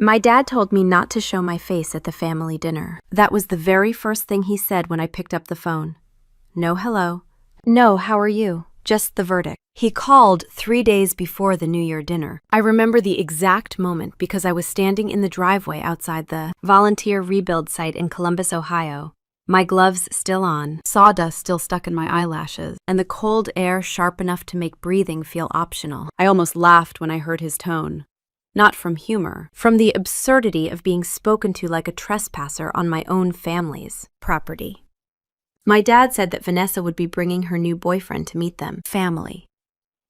My dad told me not to show my face at the family dinner. That was the very first thing he said when I picked up the phone. No hello. No, how are you? Just the verdict. He called 3 days before the New Year dinner. I remember the exact moment because I was standing in the driveway outside the volunteer rebuild site in Columbus, Ohio. My gloves still on, sawdust still stuck in my eyelashes, and the cold air sharp enough to make breathing feel optional. I almost laughed when I heard his tone. Not from humor, from the absurdity of being spoken to like a trespasser on my own family's property. My dad said that Vanessa would be bringing her new boyfriend to meet them, family,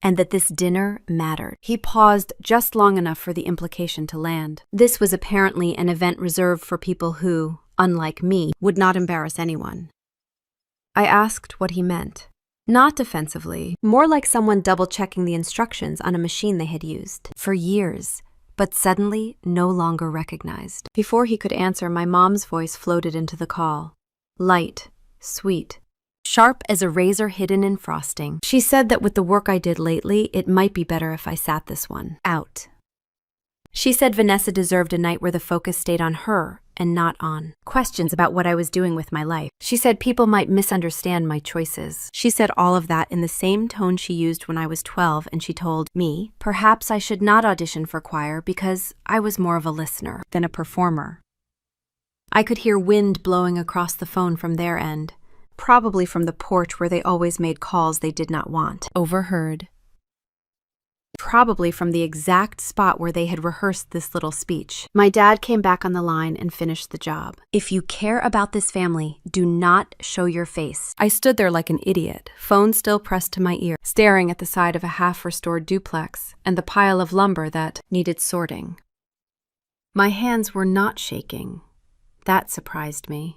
and that this dinner mattered. He paused just long enough for the implication to land. This was apparently an event reserved for people who, unlike me, would not embarrass anyone. I asked what he meant. Not defensively, more like someone double-checking the instructions on a machine they had used for years, but suddenly no longer recognized. Before he could answer, my mom's voice floated into the call. Light, sweet, sharp as a razor hidden in frosting. She said that with the work I did lately, it might be better if I sat this one out. She said Vanessa deserved a night where the focus stayed on her and not on questions about what I was doing with my life. She said people might misunderstand my choices. She said all of that in the same tone she used when I was 12, and she told me perhaps I should not audition for choir because I was more of a listener than a performer. I could hear wind blowing across the phone from their end, probably from the porch where they always made calls they did not want. Overheard. Probably from the exact spot where they had rehearsed this little speech. My dad came back on the line and finished the job. If you care about this family, do not show your face. I stood there like an idiot, phone still pressed to my ear, staring at the side of a half-restored duplex and the pile of lumber that needed sorting. My hands were not shaking. That surprised me.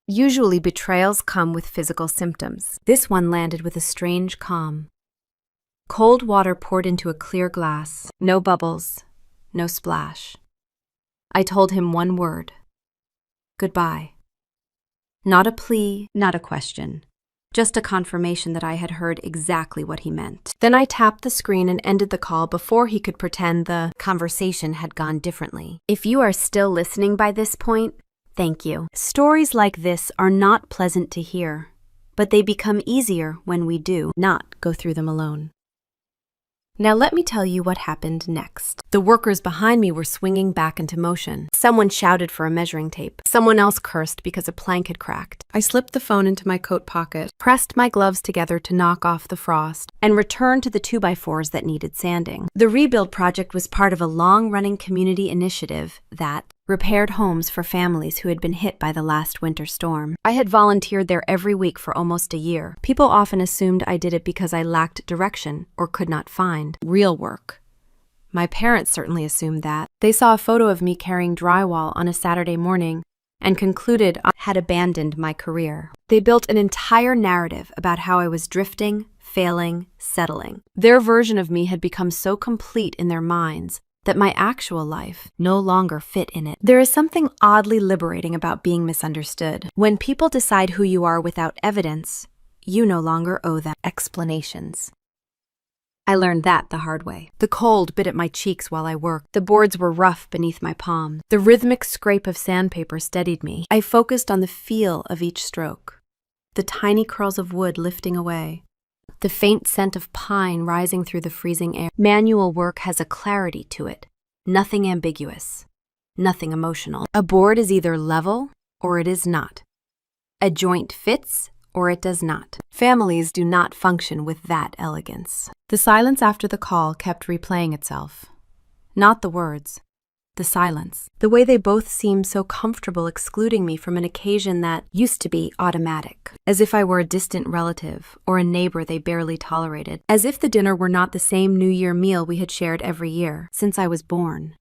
Usually betrayals come with physical symptoms. This one landed with a strange calm. Cold water poured into a clear glass. No bubbles, no splash. I told him one word. Goodbye. Not a plea, not a question. Just a confirmation that I had heard exactly what he meant. Then I tapped the screen and ended the call before he could pretend the conversation had gone differently. If you are still listening by this point, thank you. Stories like this are not pleasant to hear, but they become easier when we do not go through them alone. Now let me tell you what happened next. The workers behind me were swinging back into motion. Someone shouted for a measuring tape. Someone else cursed because a plank had cracked. I slipped the phone into my coat pocket, pressed my gloves together to knock off the frost, and returned to the 2x4s that needed sanding. The rebuild project was part of a long-running community initiative that repaired homes for families who had been hit by the last winter storm. I had volunteered there every week for almost a year. People often assumed I did it because I lacked direction or could not find real work. My parents certainly assumed that. They saw a photo of me carrying drywall on a Saturday morning and concluded I had abandoned my career. They built an entire narrative about how I was drifting, failing, settling. Their version of me had become so complete in their minds that my actual life no longer fit in it. There is something oddly liberating about being misunderstood. When people decide who you are without evidence, you no longer owe them explanations. I learned that the hard way. The cold bit at my cheeks while I worked. The boards were rough beneath my palms. The rhythmic scrape of sandpaper steadied me. I focused on the feel of each stroke. The tiny curls of wood lifting away. The faint scent of pine rising through the freezing air. Manual work has a clarity to it. Nothing ambiguous. Nothing emotional. A board is either level or it is not. A joint fits or it does not. Families do not function with that elegance. The silence after the call kept replaying itself. Not the words. The silence. The way they both seemed so comfortable excluding me from an occasion that used to be automatic. As if I were a distant relative or a neighbor they barely tolerated. As if the dinner were not the same New Year meal we had shared every year since I was born.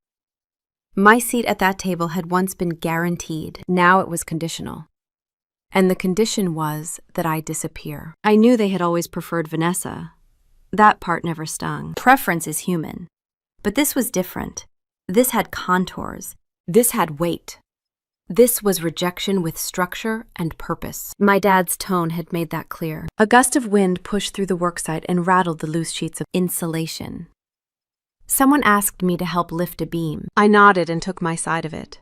My seat at that table had once been guaranteed. Now it was conditional. And the condition was that I disappear. I knew they had always preferred Vanessa. That part never stung. Preference is human. But this was different. This had contours. This had weight. This was rejection with structure and purpose. My dad's tone had made that clear. A gust of wind pushed through the worksite and rattled the loose sheets of insulation. Someone asked me to help lift a beam. I nodded and took my side of it.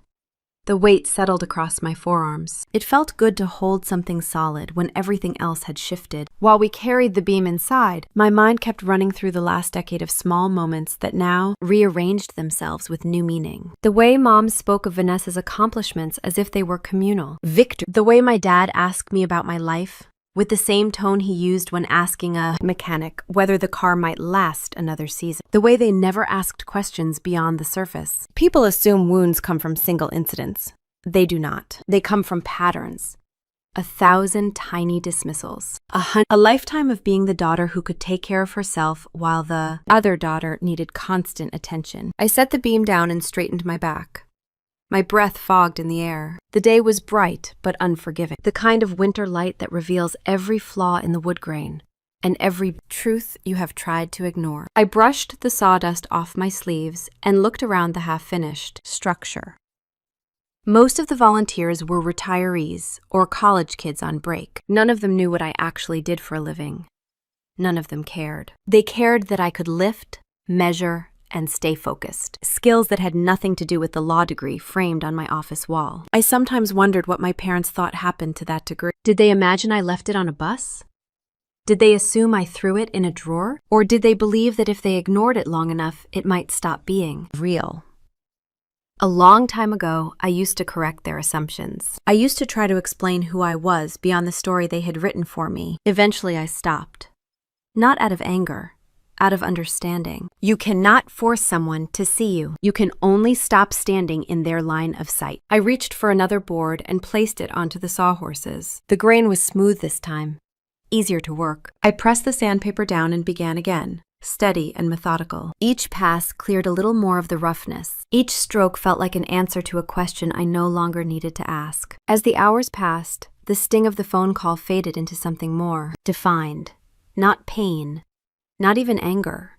The weight settled across my forearms. It felt good to hold something solid when everything else had shifted. While we carried the beam inside, my mind kept running through the last decade of small moments that now rearranged themselves with new meaning. The way Mom spoke of Vanessa's accomplishments as if they were communal. Victor. The way my dad asked me about my life, with the same tone he used when asking a mechanic whether the car might last another season. The way they never asked questions beyond the surface. People assume wounds come from single incidents. They do not. They come from patterns. 1,000 tiny dismissals. A lifetime of being the daughter who could take care of herself while the other daughter needed constant attention. I set the beam down and straightened my back. My breath fogged in the air. The day was bright but unforgiving, the kind of winter light that reveals every flaw in the wood grain and every truth you have tried to ignore. I brushed the sawdust off my sleeves and looked around the half-finished structure. Most of the volunteers were retirees or college kids on break. None of them knew what I actually did for a living. None of them cared. They cared that I could lift, measure, and stay focused. Skills that had nothing to do with the law degree framed on my office wall. I sometimes wondered what my parents thought happened to that degree. Did they imagine I left it on a bus? Did they assume I threw it in a drawer? Or did they believe that if they ignored it long enough, it might stop being real? A long time ago, I used to correct their assumptions. I used to try to explain who I was beyond the story they had written for me. Eventually, I stopped. Not out of anger. Out of understanding. You cannot force someone to see you. You can only stop standing in their line of sight. I reached for another board and placed it onto the sawhorses. The grain was smooth this time, easier to work. I pressed the sandpaper down and began again, steady and methodical. Each pass cleared a little more of the roughness. Each stroke felt like an answer to a question I no longer needed to ask. As the hours passed, the sting of the phone call faded into something more defined. Not pain. Not even anger.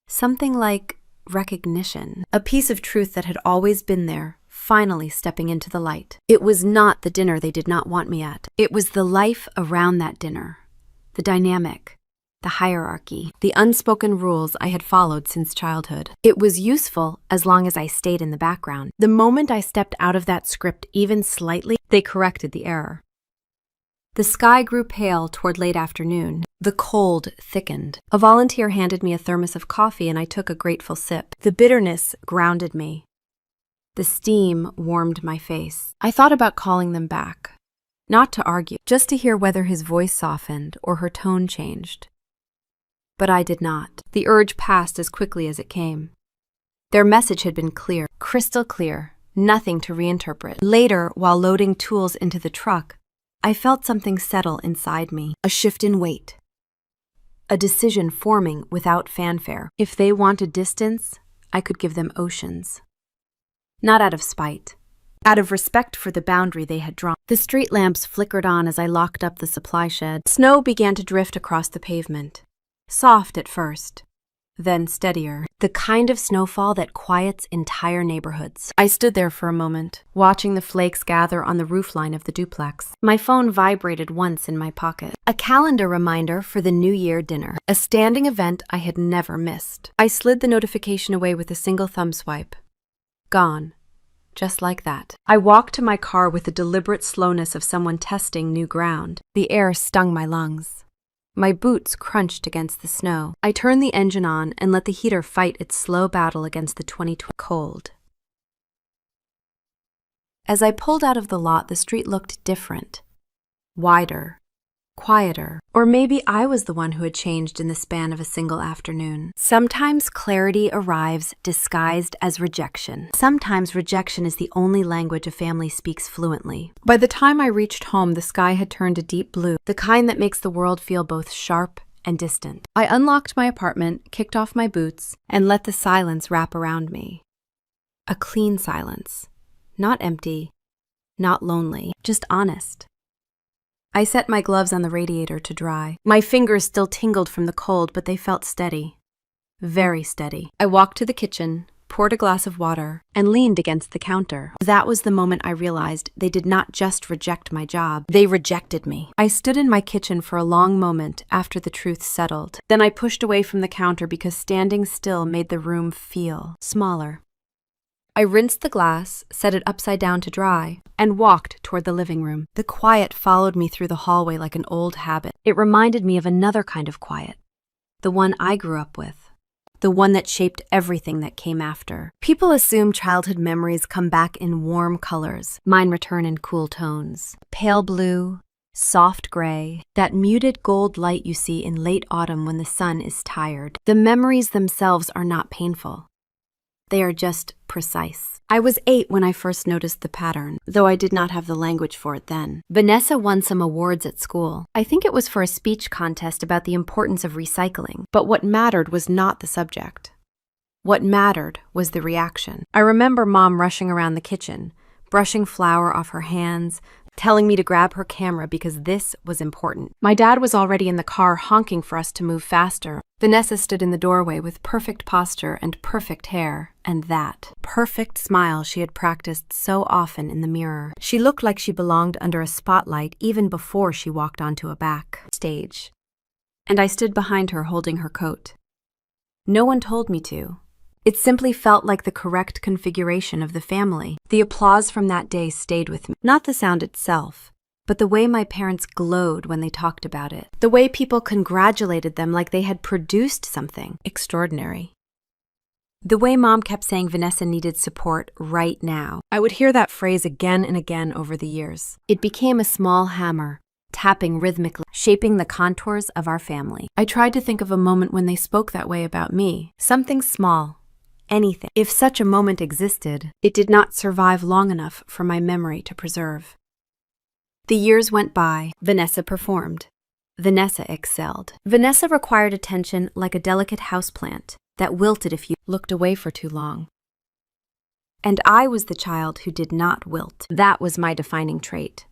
Something like recognition. A piece of truth that had always been there, finally stepping into the light. It was not the dinner they did not want me at. It was the life around that dinner. The dynamic. The hierarchy. The unspoken rules I had followed since childhood. It was useful as long as I stayed in the background. The moment I stepped out of that script even slightly, they corrected the error. The sky grew pale toward late afternoon. The cold thickened. A volunteer handed me a thermos of coffee and I took a grateful sip. The bitterness grounded me. The steam warmed my face. I thought about calling them back. Not to argue, just to hear whether his voice softened or her tone changed. But I did not. The urge passed as quickly as it came. Their message had been clear, crystal clear, nothing to reinterpret. Later, while loading tools into the truck, I felt something settle inside me, a shift in weight. A decision forming without fanfare. If they wanted distance, I could give them oceans. Not out of spite, out of respect for the boundary they had drawn. The street lamps flickered on as I locked up the supply shed. Snow began to drift across the pavement. Soft at first, then steadier. The kind of snowfall that quiets entire neighborhoods. I stood there for a moment, watching the flakes gather on the roofline of the duplex. My phone vibrated once in my pocket. A calendar reminder for the New Year dinner. A standing event I had never missed. I slid the notification away with a single thumb swipe. Gone. Just like that. I walked to my car with the deliberate slowness of someone testing new ground. The air stung my lungs. My boots crunched against the snow. I turned the engine on and let the heater fight its slow battle against the 2020 cold. As I pulled out of the lot, the street looked different. Wider. Quieter. Or maybe I was the one who had changed in the span of a single afternoon. Sometimes clarity arrives disguised as rejection. Sometimes rejection is the only language a family speaks fluently. By the time I reached home, the sky had turned a deep blue, the kind that makes the world feel both sharp and distant. I unlocked my apartment, kicked off my boots, and let the silence wrap around me. A clean silence. Not empty, not lonely, just honest. I set my gloves on the radiator to dry. My fingers still tingled from the cold, but they felt steady. Very steady. I walked to the kitchen, poured a glass of water, and leaned against the counter. That was the moment I realized they did not just reject my job, they rejected me. I stood in my kitchen for a long moment after the truth settled. Then I pushed away from the counter because standing still made the room feel smaller. I rinsed the glass, set it upside down to dry, and walked toward the living room. The quiet followed me through the hallway like an old habit. It reminded me of another kind of quiet, the one I grew up with. The one that shaped everything that came after. People assume childhood memories come back in warm colors. Mine return in cool tones. Pale blue, soft gray, that muted gold light you see in late autumn when the sun is tired. The memories themselves are not painful. They are just precise. I was 8 when I first noticed the pattern, though I did not have the language for it then. Vanessa won some awards at school. I think it was for a speech contest about the importance of recycling. But what mattered was not the subject. What mattered was the reaction. I remember Mom rushing around the kitchen, brushing flour off her hands, telling me to grab her camera because this was important. My dad was already in the car honking for us to move faster. Vanessa stood in the doorway with perfect posture and perfect hair, and that perfect smile she had practiced so often in the mirror. She looked like she belonged under a spotlight even before she walked onto a back stage. And I stood behind her holding her coat. No one told me to. It simply felt like the correct configuration of the family. The applause from that day stayed with me. Not the sound itself, but the way my parents glowed when they talked about it. The way people congratulated them like they had produced something extraordinary. The way Mom kept saying Vanessa needed support right now. I would hear that phrase again and again over the years. It became a small hammer, tapping rhythmically, shaping the contours of our family. I tried to think of a moment when they spoke that way about me. Something small. Anything. If such a moment existed, it did not survive long enough for my memory to preserve. The years went by. Vanessa performed. Vanessa excelled. Vanessa required attention like a delicate houseplant that wilted if you looked away for too long. And I was the child who did not wilt. That was my defining trait.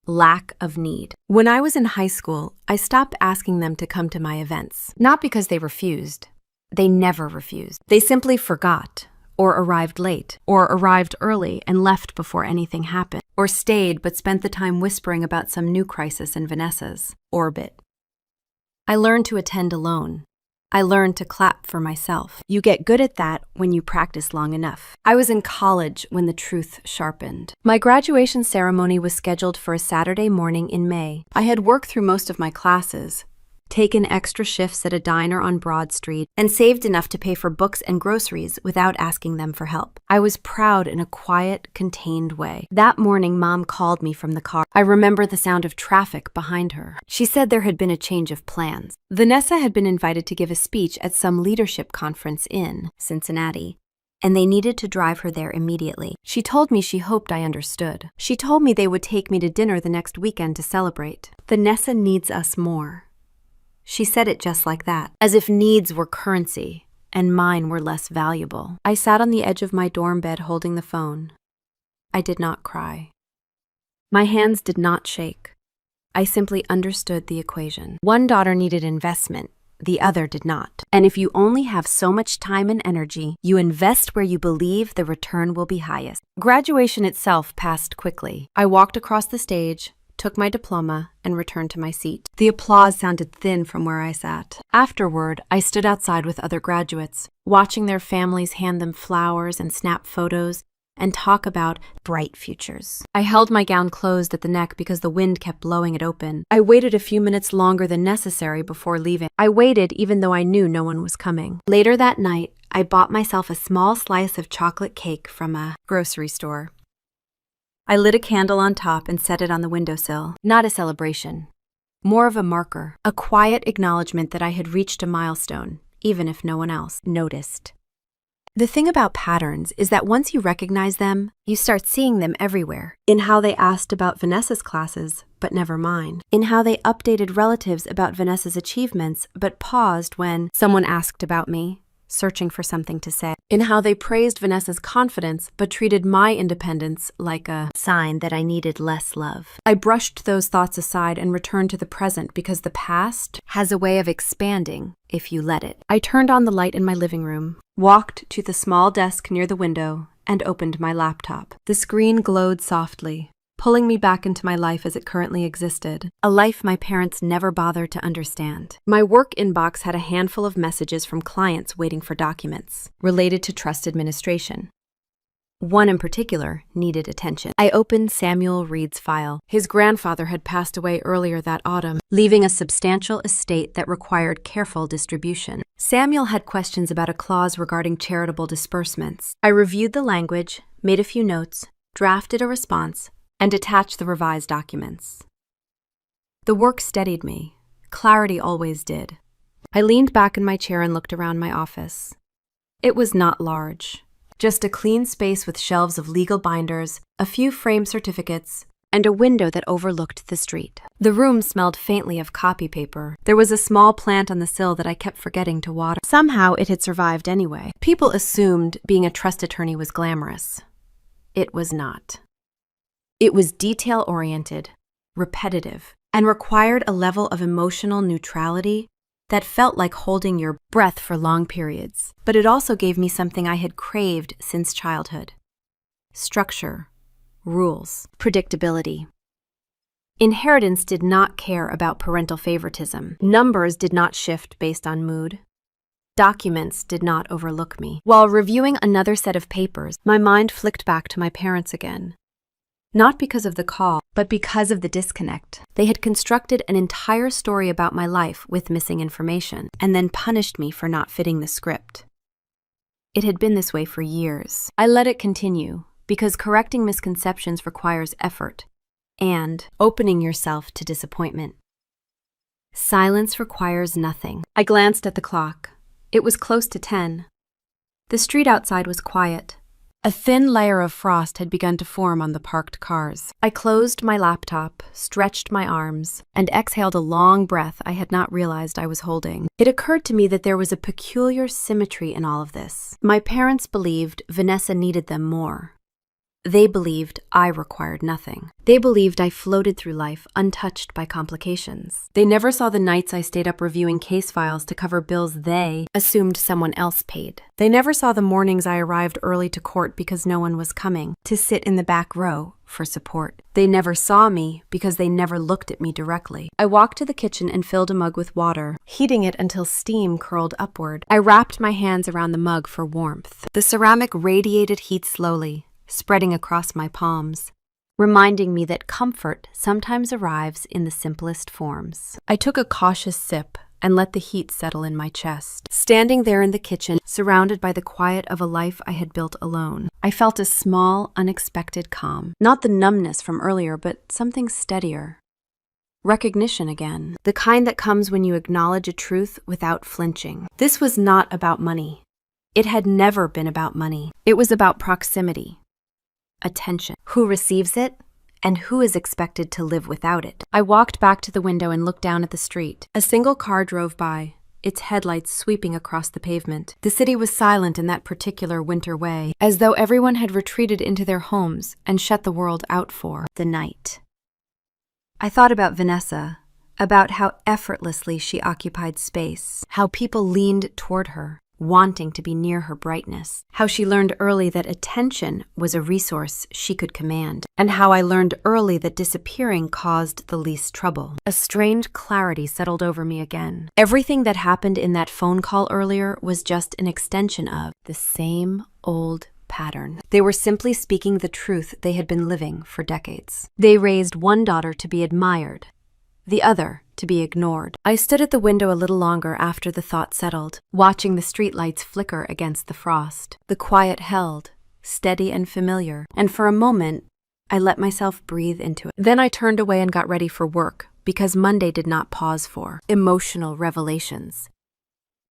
Lack of need. When I was in high school, I stopped asking them to come to my events. Not because they refused. They never refused. They simply forgot, or arrived late, or arrived early and left before anything happened, or stayed but spent the time whispering about some new crisis in Vanessa's orbit. I learned to attend alone. I learned to clap for myself. You get good at that when you practice long enough. I was in college when the truth sharpened. My graduation ceremony was scheduled for a Saturday morning in May. I had worked through most of my classes, taken extra shifts at a diner on Broad Street, and saved enough to pay for books and groceries without asking them for help. I was proud in a quiet, contained way. That morning, Mom called me from the car. I remember the sound of traffic behind her. She said there had been a change of plans. Vanessa had been invited to give a speech at some leadership conference in Cincinnati, and they needed to drive her there immediately. She told me she hoped I understood. She told me they would take me to dinner the next weekend to celebrate. Vanessa needs us more. She said it just like that, as if needs were currency and mine were less valuable. I sat on the edge of my dorm bed holding the phone. I did not cry. My hands did not shake. I simply understood the equation. One daughter needed investment, the other did not. And if you only have so much time and energy, you invest where you believe the return will be highest. Graduation itself passed quickly. I walked across the stage, took my diploma, and returned to my seat. The applause sounded thin from where I sat. Afterward, I stood outside with other graduates, watching their families hand them flowers and snap photos and talk about bright futures. I held my gown closed at the neck because the wind kept blowing it open. I waited a few minutes longer than necessary before leaving. I waited even though I knew no one was coming. Later that night, I bought myself a small slice of chocolate cake from a grocery store. I lit a candle on top and set it on the windowsill. Not a celebration, more of a marker, a quiet acknowledgement that I had reached a milestone, even if no one else noticed. The thing about patterns is that once you recognize them, you start seeing them everywhere. In how they asked about Vanessa's classes, but never mine. In how they updated relatives about Vanessa's achievements, but paused when someone asked about me, searching for something to say. In how they praised Vanessa's confidence, but treated my independence like a sign that I needed less love. I brushed those thoughts aside and returned to the present because the past has a way of expanding if you let it. I turned on the light in my living room, walked to the small desk near the window, and opened my laptop. The screen glowed softly, pulling me back into my life as it currently existed, a life my parents never bothered to understand. My work inbox had a handful of messages from clients waiting for documents related to trust administration. One in particular needed attention. I opened Samuel Reed's file. His grandfather had passed away earlier that autumn, leaving a substantial estate that required careful distribution. Samuel had questions about a clause regarding charitable disbursements. I reviewed the language, made a few notes, drafted a response, and attached the revised documents. The work steadied me. Clarity always did. I leaned back in my chair and looked around my office. It was not large. Just a clean space with shelves of legal binders, a few framed certificates, and a window that overlooked the street. The room smelled faintly of copy paper. There was a small plant on the sill that I kept forgetting to water. Somehow it had survived anyway. People assumed being a trust attorney was glamorous. It was not. It was detail-oriented, repetitive, and required a level of emotional neutrality that felt like holding your breath for long periods. But it also gave me something I had craved since childhood: structure, rules, predictability. Inheritance did not care about parental favoritism. Numbers did not shift based on mood. Documents did not overlook me. While reviewing another set of papers, my mind flicked back to my parents again. Not because of the call, but because of the disconnect. They had constructed an entire story about my life with missing information, and then punished me for not fitting the script. It had been this way for years. I let it continue, because correcting misconceptions requires effort, and opening yourself to disappointment. Silence requires nothing. I glanced at the clock. It was close to 10. The street outside was quiet. A thin layer of frost had begun to form on the parked cars. I closed my laptop, stretched my arms, and exhaled a long breath I had not realized I was holding. It occurred to me that there was a peculiar symmetry in all of this. My parents believed Vanessa needed them more. They believed I required nothing. They believed I floated through life untouched by complications. They never saw the nights I stayed up reviewing case files to cover bills they assumed someone else paid. They never saw the mornings I arrived early to court because no one was coming, to sit in the back row for support. They never saw me because they never looked at me directly. I walked to the kitchen and filled a mug with water, heating it until steam curled upward. I wrapped my hands around the mug for warmth. The ceramic radiated heat slowly, spreading across my palms, reminding me that comfort sometimes arrives in the simplest forms. I took a cautious sip and let the heat settle in my chest. Standing there in the kitchen, surrounded by the quiet of a life I had built alone, I felt a small, unexpected calm. Not the numbness from earlier, but something steadier. Recognition again, the kind that comes when you acknowledge a truth without flinching. This was not about money. It had never been about money. It was about proximity. Attention. Who receives it, and who is expected to live without it. I walked back to the window and looked down at the street. A single car drove by, its headlights sweeping across the pavement. The city was silent in that particular winter way, as though everyone had retreated into their homes and shut the world out for the night. I thought about Vanessa, about how effortlessly she occupied space, how people leaned toward her, wanting to be near her brightness, how she learned early that attention was a resource she could command, and how I learned early that disappearing caused the least trouble. A strange clarity settled over me again. Everything that happened in that phone call earlier was just an extension of the same old pattern. They were simply speaking the truth they had been living for decades. They raised one daughter to be admired, the other to be ignored. I stood at the window a little longer after the thought settled, watching the streetlights flicker against the frost. The quiet held, steady and familiar, and for a moment, I let myself breathe into it. Then I turned away and got ready for work, because Monday did not pause for emotional revelations.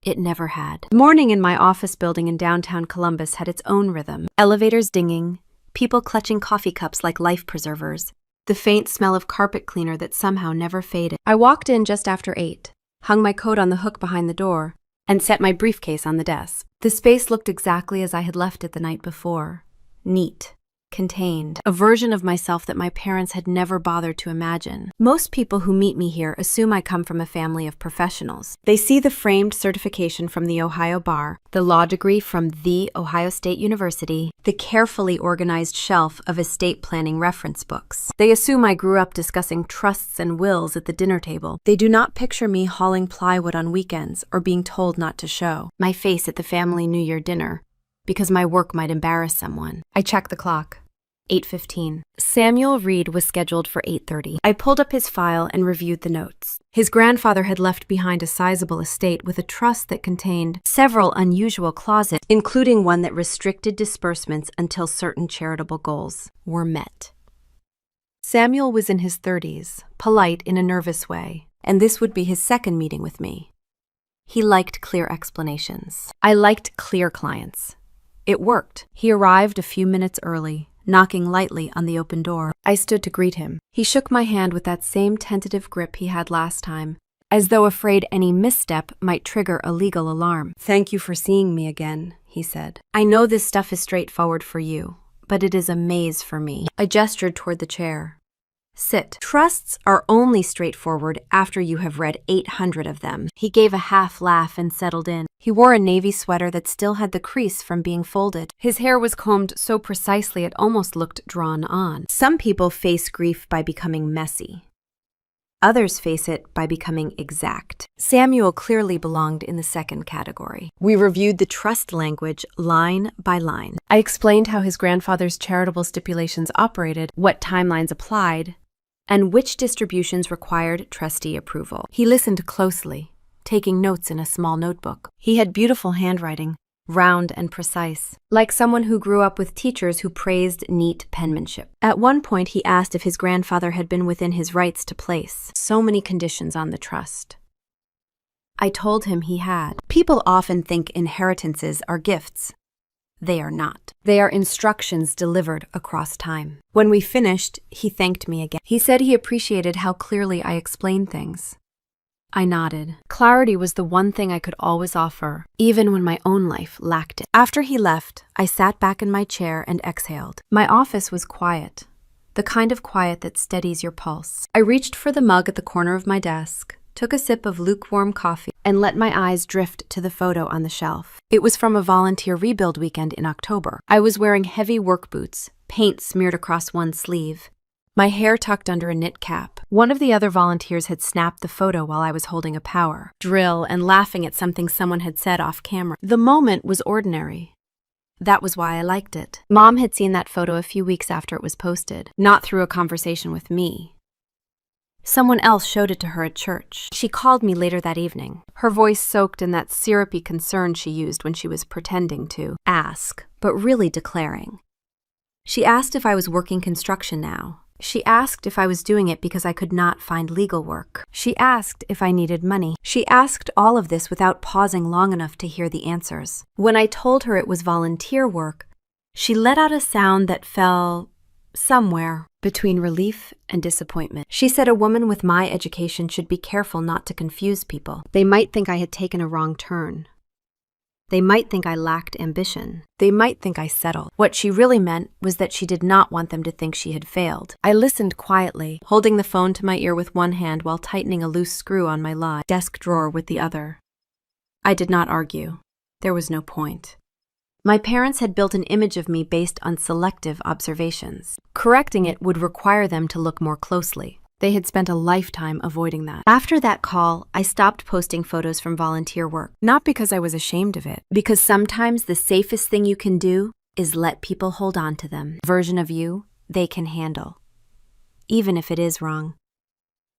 It never had. Morning in my office building in downtown Columbus had its own rhythm. Elevators dinging, people clutching coffee cups like life preservers, the faint smell of carpet cleaner that somehow never faded. I walked in just after 8, hung my coat on the hook behind the door, and set my briefcase on the desk. The space looked exactly as I had left it the night before. Neat. Contained. A version of myself that my parents had never bothered to imagine. Most people who meet me here assume I come from a family of professionals. They see the framed certification from the Ohio Bar, the law degree from the Ohio State University, the carefully organized shelf of estate planning reference books. They assume I grew up discussing trusts and wills at the dinner table. They do not picture me hauling plywood on weekends or being told not to show my face at the family New Year dinner because my work might embarrass someone. I check the clock. 8:15. Samuel Reed was scheduled for 8:30. I pulled up his file and reviewed the notes. His grandfather had left behind a sizable estate with a trust that contained several unusual clauses, including one that restricted disbursements until certain charitable goals were met. Samuel was in his 30s, polite in a nervous way, and this would be his second meeting with me. He liked clear explanations. I liked clear clients. It worked. He arrived a few minutes early, knocking lightly on the open door. I stood to greet him. He shook my hand with that same tentative grip he had last time, as though afraid any misstep might trigger a legal alarm. "Thank you for seeing me again," he said. "I know this stuff is straightforward for you, but it is a maze for me." I gestured toward the chair. "Sit. Trusts are only straightforward after you have read 800 of them." He gave a half laugh and settled in. He wore a navy sweater that still had the crease from being folded. His hair was combed so precisely it almost looked drawn on. Some people face grief by becoming messy. Others face it by becoming exact. Samuel clearly belonged in the second category. We reviewed the trust language line by line. I explained how his grandfather's charitable stipulations operated, what timelines applied, and which distributions required trustee approval. He listened closely, taking notes in a small notebook. He had beautiful handwriting, round and precise, like someone who grew up with teachers who praised neat penmanship. At one point, he asked if his grandfather had been within his rights to place so many conditions on the trust. I told him he had. People often think inheritances are gifts. They are not. They are instructions delivered across time. When we finished, he thanked me again. He said he appreciated how clearly I explained things. I nodded. Clarity was the one thing I could always offer, even when my own life lacked it. After he left, I sat back in my chair and exhaled. My office was quiet, the kind of quiet that steadies your pulse. I reached for the mug at the corner of my desk, took a sip of lukewarm coffee, and let my eyes drift to the photo on the shelf. It was from a volunteer rebuild weekend in October. I was wearing heavy work boots, paint smeared across one sleeve, my hair tucked under a knit cap. One of the other volunteers had snapped the photo while I was holding a power drill and laughing at something someone had said off camera. The moment was ordinary. That was why I liked it. Mom had seen that photo a few weeks after it was posted, not through a conversation with me. Someone else showed it to her at church. She called me later that evening, her voice soaked in that syrupy concern she used when she was pretending to ask, but really declaring. She asked if I was working construction now. She asked if I was doing it because I could not find legal work. She asked if I needed money. She asked all of this without pausing long enough to hear the answers. When I told her it was volunteer work, she let out a sound that fell somewhere between relief and disappointment. She said a woman with my education should be careful not to confuse people. They might think I had taken a wrong turn. They might think I lacked ambition. They might think I settled. What she really meant was that she did not want them to think she had failed. I listened quietly, holding the phone to my ear with one hand while tightening a loose screw on my desk drawer with the other. I did not argue. There was no point. My parents had built an image of me based on selective observations. Correcting it would require them to look more closely. They had spent a lifetime avoiding that. After that call, I stopped posting photos from volunteer work. Not because I was ashamed of it, because sometimes the safest thing you can do is let people hold on to them. Version of you they can handle. Even if it is wrong.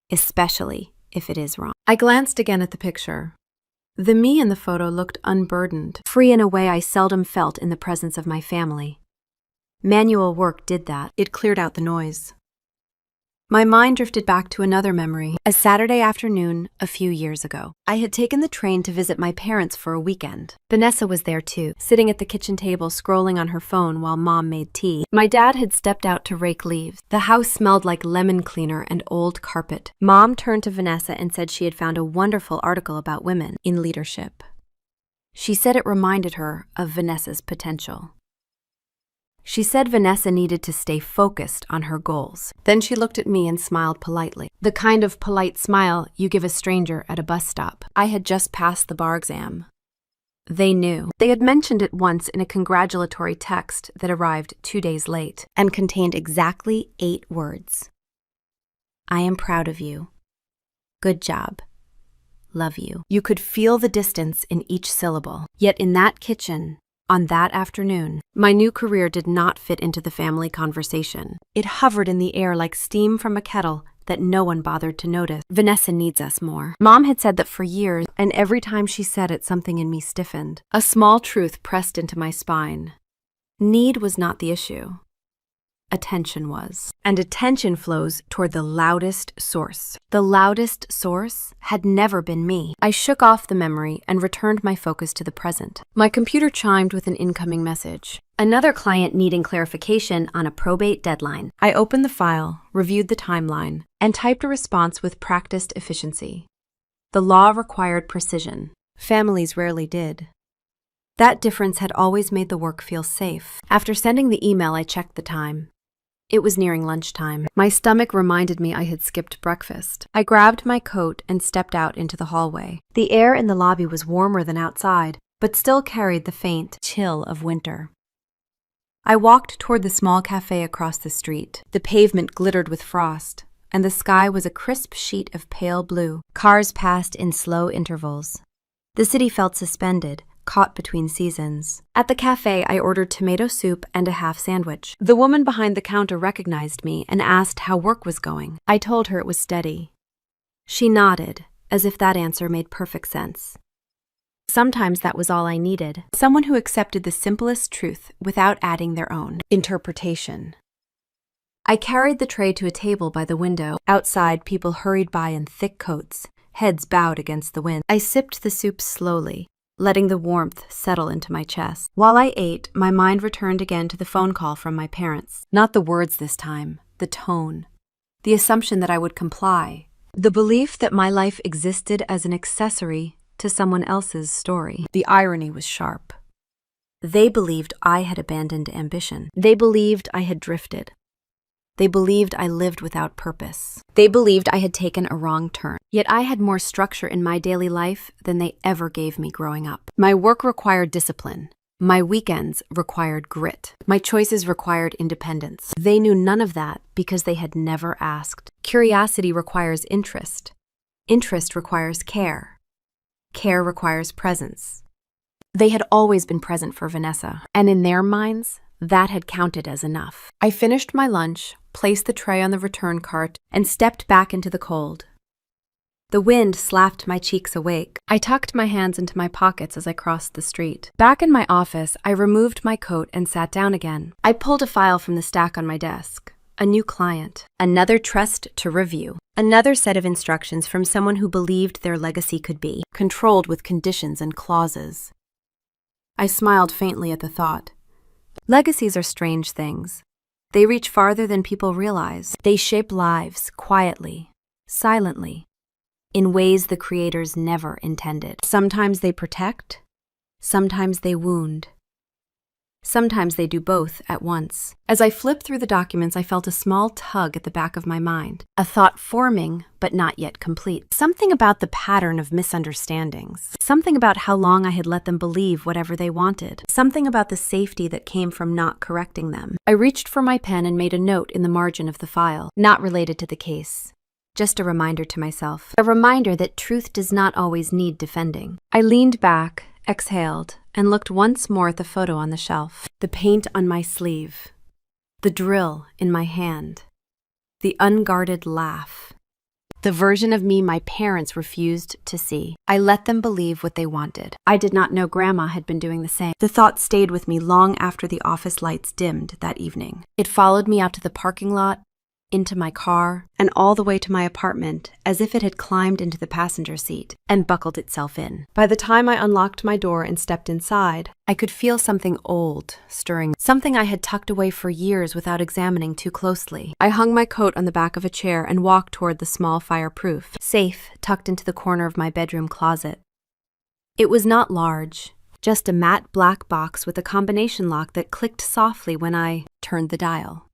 Especially if it is wrong. I glanced again at the picture. The me in the photo looked unburdened, free in a way I seldom felt in the presence of my family. Manual work did that. It cleared out the noise. My mind drifted back to another memory, a Saturday afternoon a few years ago. I had taken the train to visit my parents for a weekend. Vanessa was there too, sitting at the kitchen table scrolling on her phone while Mom made tea. My dad had stepped out to rake leaves. The house smelled like lemon cleaner and old carpet. Mom turned to Vanessa and said she had found a wonderful article about women in leadership. She said it reminded her of Vanessa's potential. She said Vanessa needed to stay focused on her goals. Then she looked at me and smiled politely. The kind of polite smile you give a stranger at a bus stop. I had just passed the bar exam. They knew. They had mentioned it once in a congratulatory text that arrived 2 days late and contained exactly 8 words. I am proud of you. Good job. Love you. You could feel the distance in each syllable. Yet in that kitchen, on that afternoon, my new career did not fit into the family conversation. It hovered in the air like steam from a kettle that no one bothered to notice. Vanessa needs us more. Mom had said that for years, and every time she said it, something in me stiffened. A small truth pressed into my spine. Need was not the issue. Attention was. And attention flows toward the loudest source. The loudest source had never been me. I shook off the memory and returned my focus to the present. My computer chimed with an incoming message. Another client needing clarification on a probate deadline. I opened the file, reviewed the timeline, and typed a response with practiced efficiency. The law required precision. Families rarely did. That difference had always made the work feel safe. After sending the email, I checked the time. It was nearing lunchtime. My stomach reminded me I had skipped breakfast. I grabbed my coat and stepped out into the hallway. The air in the lobby was warmer than outside, but still carried the faint chill of winter. I walked toward the small cafe across the street. The pavement glittered with frost, and the sky was a crisp sheet of pale blue. Cars passed in slow intervals. The city felt suspended, caught between seasons. At the cafe, I ordered tomato soup and a half sandwich. The woman behind the counter recognized me and asked how work was going. I told her it was steady. She nodded, as if that answer made perfect sense. Sometimes that was all I needed. Someone who accepted the simplest truth without adding their own interpretation. I carried the tray to a table by the window. Outside, people hurried by in thick coats, heads bowed against the wind. I sipped the soup slowly, letting the warmth settle into my chest. While I ate, my mind returned again to the phone call from my parents. Not the words this time, the tone, the assumption that I would comply, the belief that my life existed as an accessory to someone else's story. The irony was sharp. They believed I had abandoned ambition. They believed I had drifted. They believed I lived without purpose. They believed I had taken a wrong turn. Yet I had more structure in my daily life than they ever gave me growing up. My work required discipline. My weekends required grit. My choices required independence. They knew none of that because they had never asked. Curiosity requires interest. Interest requires care. Care requires presence. They had always been present for Vanessa, and in their minds, that had counted as enough. I finished my lunch, placed the tray on the return cart, and stepped back into the cold. The wind slapped my cheeks awake. I tucked my hands into my pockets as I crossed the street. Back in my office, I removed my coat and sat down again. I pulled a file from the stack on my desk. A new client. Another trust to review. Another set of instructions from someone who believed their legacy could be controlled with conditions and clauses. I smiled faintly at the thought. Legacies are strange things. They reach farther than people realize. They shape lives quietly, silently, in ways the creators never intended. Sometimes they protect, sometimes they wound. Sometimes they do both at once. As I flipped through the documents, I felt a small tug at the back of my mind. A thought forming, but not yet complete. Something about the pattern of misunderstandings. Something about how long I had let them believe whatever they wanted. Something about the safety that came from not correcting them. I reached for my pen and made a note in the margin of the file, not related to the case. Just a reminder to myself. A reminder that truth does not always need defending. I leaned back, exhaled, and looked once more at the photo on the shelf. The paint on my sleeve. The drill in my hand. The unguarded laugh. The version of me my parents refused to see. I let them believe what they wanted. I did not know Grandma had been doing the same. The thought stayed with me long after the office lights dimmed that evening. It followed me out to the parking lot, into my car, and all the way to my apartment, as if it had climbed into the passenger seat and buckled itself in. By the time I unlocked my door and stepped inside, I could feel something old stirring, something I had tucked away for years without examining too closely. I hung my coat on the back of a chair and walked toward the small fireproof safe tucked into the corner of my bedroom closet. It was not large, just a matte black box with a combination lock that clicked softly when I turned the dial.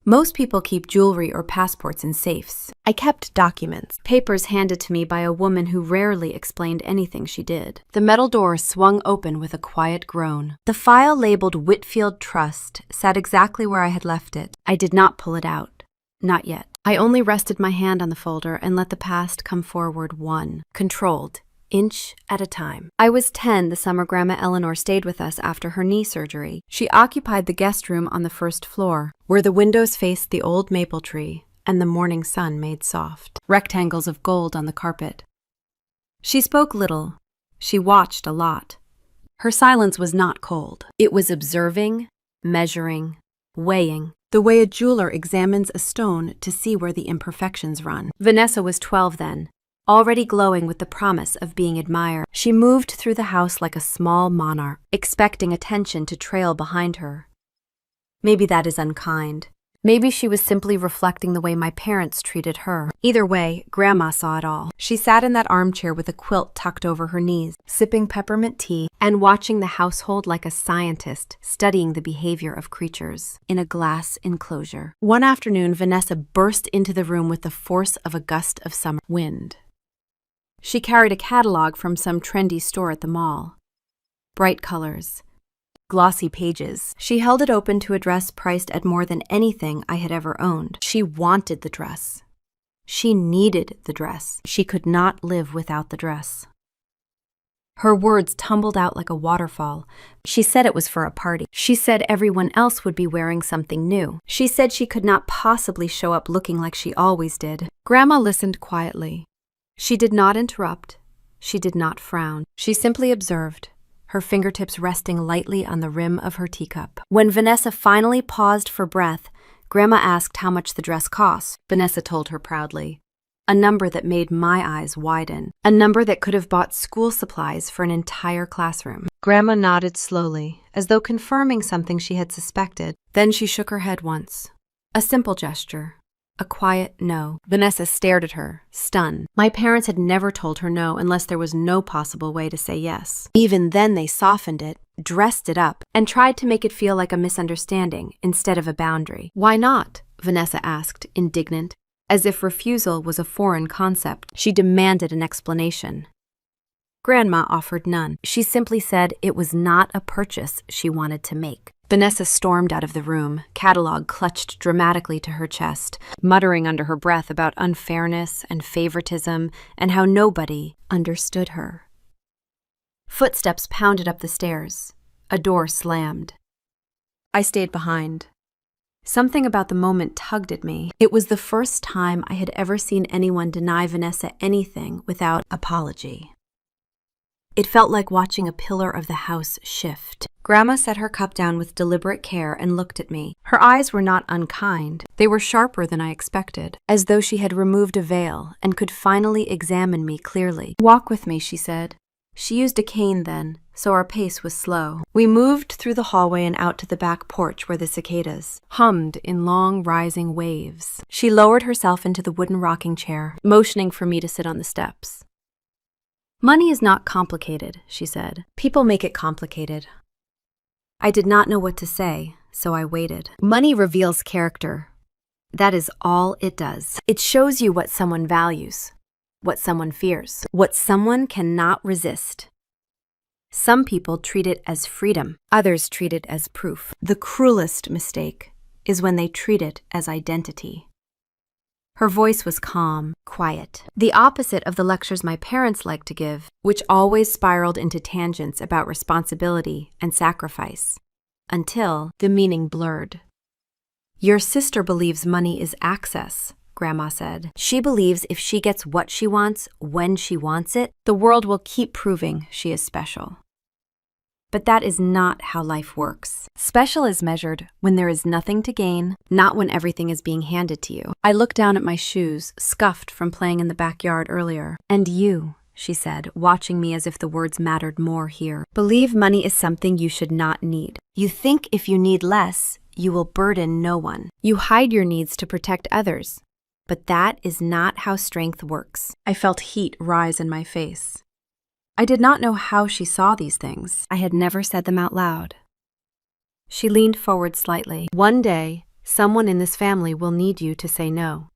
Most people keep jewelry or passports in safes. I kept documents, papers handed to me by a woman who rarely explained anything she did. The metal door swung open with a quiet groan. The file labeled Whitfield Trust sat exactly where I had left it. I did not pull it out. Not yet. I only rested my hand on the folder and let the past come forward one, controlled, inch at a time. I was 10 the summer Grandma Eleanor stayed with us after her knee surgery. She occupied the guest room on the first floor, where the windows faced the old maple tree and the morning sun made soft rectangles of gold on the carpet. She spoke little. She watched a lot. Her silence was not cold. It was observing, measuring, weighing, the way a jeweler examines a stone to see where the imperfections run. Vanessa was 12 then, already glowing with the promise of being admired. She moved through the house like a small monarch, expecting attention to trail behind her. Maybe that is unkind. Maybe she was simply reflecting the way my parents treated her. Either way, Grandma saw it all. She sat in that armchair with a quilt tucked over her knees, sipping peppermint tea and watching the household like a scientist studying the behavior of creatures in a glass enclosure. One afternoon, Vanessa burst into the room with the force of a gust of summer wind. She carried a catalog from some trendy store at the mall. Bright colors, glossy pages. She held it open to a dress priced at more than anything I had ever owned. She wanted the dress. She needed the dress. She could not live without the dress. Her words tumbled out like a waterfall. She said it was for a party. She said everyone else would be wearing something new. She said she could not possibly show up looking like she always did. Grandma listened quietly. She did not interrupt. She did not frown. She simply observed, her fingertips resting lightly on the rim of her teacup. When Vanessa finally paused for breath, Grandma asked how much the dress cost. Vanessa told her proudly. A number that made my eyes widen. A number that could have bought school supplies for an entire classroom. Grandma nodded slowly, as though confirming something she had suspected. Then she shook her head once. A simple gesture. A quiet no. Vanessa stared at her, stunned. My parents had never told her no unless there was no possible way to say yes. Even then they softened it, dressed it up, and tried to make it feel like a misunderstanding instead of a boundary. Why not? Vanessa asked, indignant, as if refusal was a foreign concept. She demanded an explanation. Grandma offered none. She simply said it was not a purchase she wanted to make. Vanessa stormed out of the room, catalog clutched dramatically to her chest, muttering under her breath about unfairness and favoritism and how nobody understood her. Footsteps pounded up the stairs. A door slammed. I stayed behind. Something about the moment tugged at me. It was the first time I had ever seen anyone deny Vanessa anything without apology. It felt like watching a pillar of the house shift. Grandma set her cup down with deliberate care and looked at me. Her eyes were not unkind. They were sharper than I expected, as though she had removed a veil and could finally examine me clearly. "Walk with me," she said. She used a cane then, so our pace was slow. We moved through the hallway and out to the back porch where the cicadas hummed in long, rising waves. She lowered herself into the wooden rocking chair, motioning for me to sit on the steps. "Money is not complicated," she said. "People make it complicated." I did not know what to say, so I waited. Money reveals character. That is all it does. It shows you what someone values, what someone fears, what someone cannot resist. Some people treat it as freedom. Others treat it as proof. The cruelest mistake is when they treat it as identity. Her voice was calm, quiet, the opposite of the lectures my parents liked to give, which always spiraled into tangents about responsibility and sacrifice, until the meaning blurred. "Your sister believes money is access," Grandma said. "She believes if she gets what she wants, when she wants it, the world will keep proving she is special. But that is not how life works. Special is measured when there is nothing to gain, not when everything is being handed to you." I looked down at my shoes, scuffed from playing in the backyard earlier. "And you," she said, watching me as if the words mattered more here, "believe money is something you should not need. You think if you need less, you will burden no one. You hide your needs to protect others. But that is not how strength works." I felt heat rise in my face. I did not know how she saw these things. I had never said them out loud. She leaned forward slightly. One day, someone in this family will need you to say no.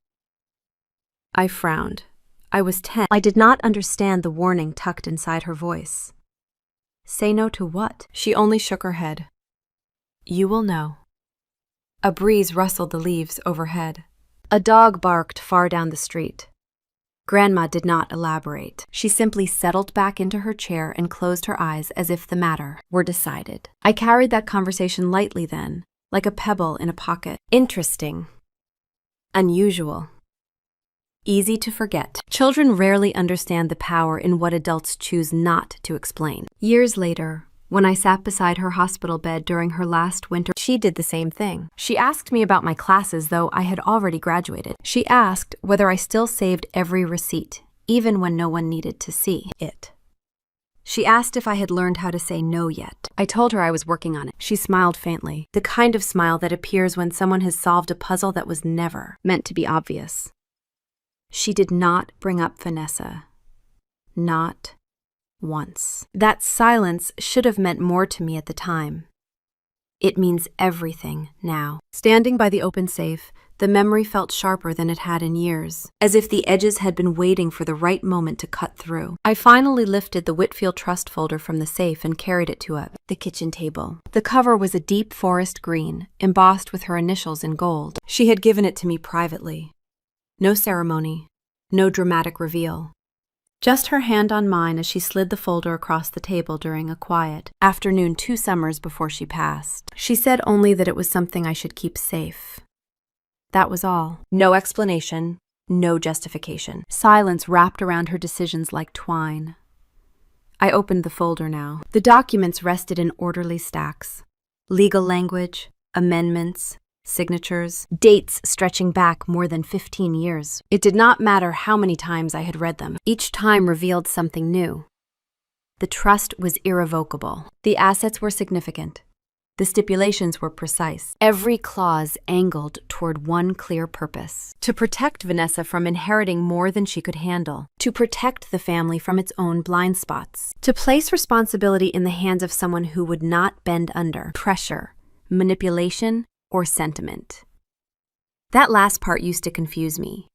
I frowned. I was 10. I did not understand the warning tucked inside her voice. Say no to what? She only shook her head. You will know. A breeze rustled the leaves overhead. A dog barked far down the street. Grandma did not elaborate. She simply settled back into her chair and closed her eyes as if the matter were decided. I carried that conversation lightly then, like a pebble in a pocket. Interesting. Unusual. Easy to forget. Children rarely understand the power in what adults choose not to explain. Years later, when I sat beside her hospital bed during her last winter, she did the same thing. She asked me about my classes, though I had already graduated. She asked whether I still saved every receipt, even when no one needed to see it. She asked if I had learned how to say no yet. I told her I was working on it. She smiled faintly, the kind of smile that appears when someone has solved a puzzle that was never meant to be obvious. She did not bring up Vanessa. Not once. That silence should have meant more to me at the time. It means everything now. Standing by the open safe, the memory felt sharper than it had in years, as if the edges had been waiting for the right moment to cut through. I finally lifted the Whitfield Trust folder from the safe and carried it to the kitchen table. The cover was a deep forest green, embossed with her initials in gold. She had given it to me privately. No ceremony, no dramatic reveal. Just her hand on mine as she slid the folder across the table during a quiet afternoon 2 summers before she passed. She said only that it was something I should keep safe. That was all. No explanation, no justification. Silence wrapped around her decisions like twine. I opened the folder now. The documents rested in orderly stacks. Legal language, amendments, signatures, dates stretching back more than 15 years. It did not matter how many times I had read them. Each time revealed something new. The trust was irrevocable. The assets were significant. The stipulations were precise. Every clause angled toward one clear purpose: to protect Vanessa from inheriting more than she could handle, to protect the family from its own blind spots, to place responsibility in the hands of someone who would not bend under pressure, manipulation, or sentiment. That last part used to confuse me.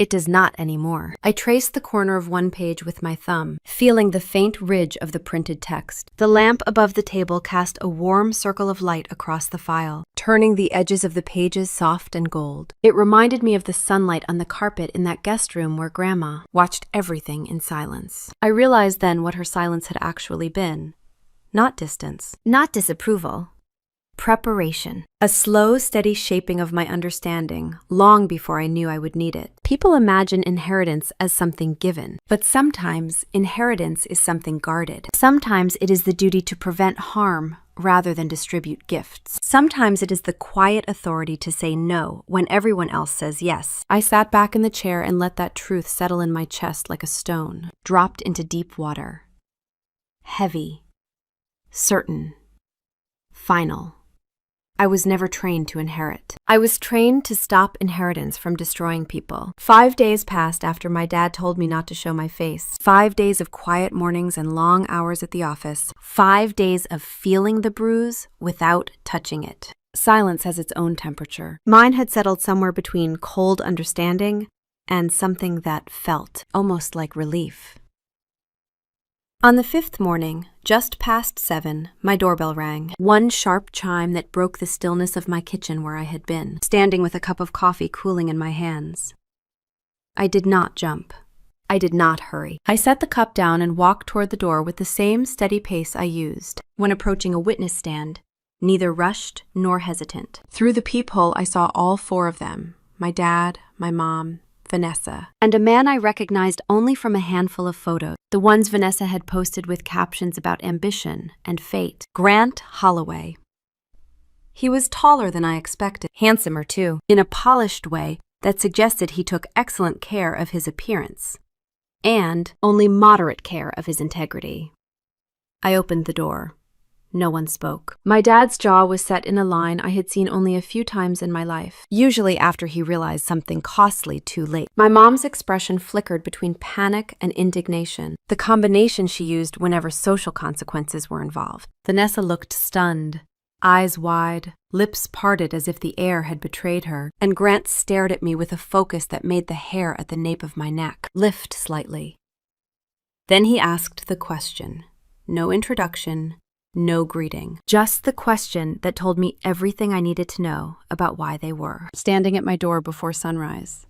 It does not anymore. I traced the corner of one page with my thumb, feeling the faint ridge of the printed text. The lamp above the table cast a warm circle of light across the file, turning the edges of the pages soft and gold. It reminded me of the sunlight on the carpet in that guest room where Grandma watched everything in silence. I realized then what her silence had actually been. Not distance, not disapproval. Preparation. A slow, steady shaping of my understanding, long before I knew I would need it. People imagine inheritance as something given, but sometimes inheritance is something guarded. Sometimes it is the duty to prevent harm rather than distribute gifts. Sometimes it is the quiet authority to say no when everyone else says yes. I sat back in the chair and let that truth settle in my chest like a stone, dropped into deep water. Heavy. Certain. Final. I was never trained to inherit. I was trained to stop inheritance from destroying people. 5 days passed after my dad told me not to show my face. 5 days of quiet mornings and long hours at the office. 5 days of feeling the bruise without touching it. Silence has its own temperature. Mine had settled somewhere between cold understanding and something that felt almost like relief. On the 5th morning, just past 7, my doorbell rang. One sharp chime that broke the stillness of my kitchen where I had been, standing with a cup of coffee cooling in my hands. I did not jump. I did not hurry. I set the cup down and walked toward the door with the same steady pace I used when approaching a witness stand, neither rushed nor hesitant. Through the peephole, I saw all 4 of them: my dad, my mom, Vanessa, and a man I recognized only from a handful of photos, the ones Vanessa had posted with captions about ambition and fate. Grant Holloway. He was taller than I expected, handsomer too, in a polished way that suggested he took excellent care of his appearance, and only moderate care of his integrity. I opened the door. No one spoke. My dad's jaw was set in a line I had seen only a few times in my life, usually after he realized something costly too late. My mom's expression flickered between panic and indignation, the combination she used whenever social consequences were involved. Vanessa looked stunned, eyes wide, lips parted as if the air had betrayed her, and Grant stared at me with a focus that made the hair at the nape of my neck lift slightly. Then he asked the question. No introduction, no greeting. Just the question that told me everything I needed to know about why they were standing at my door before sunrise.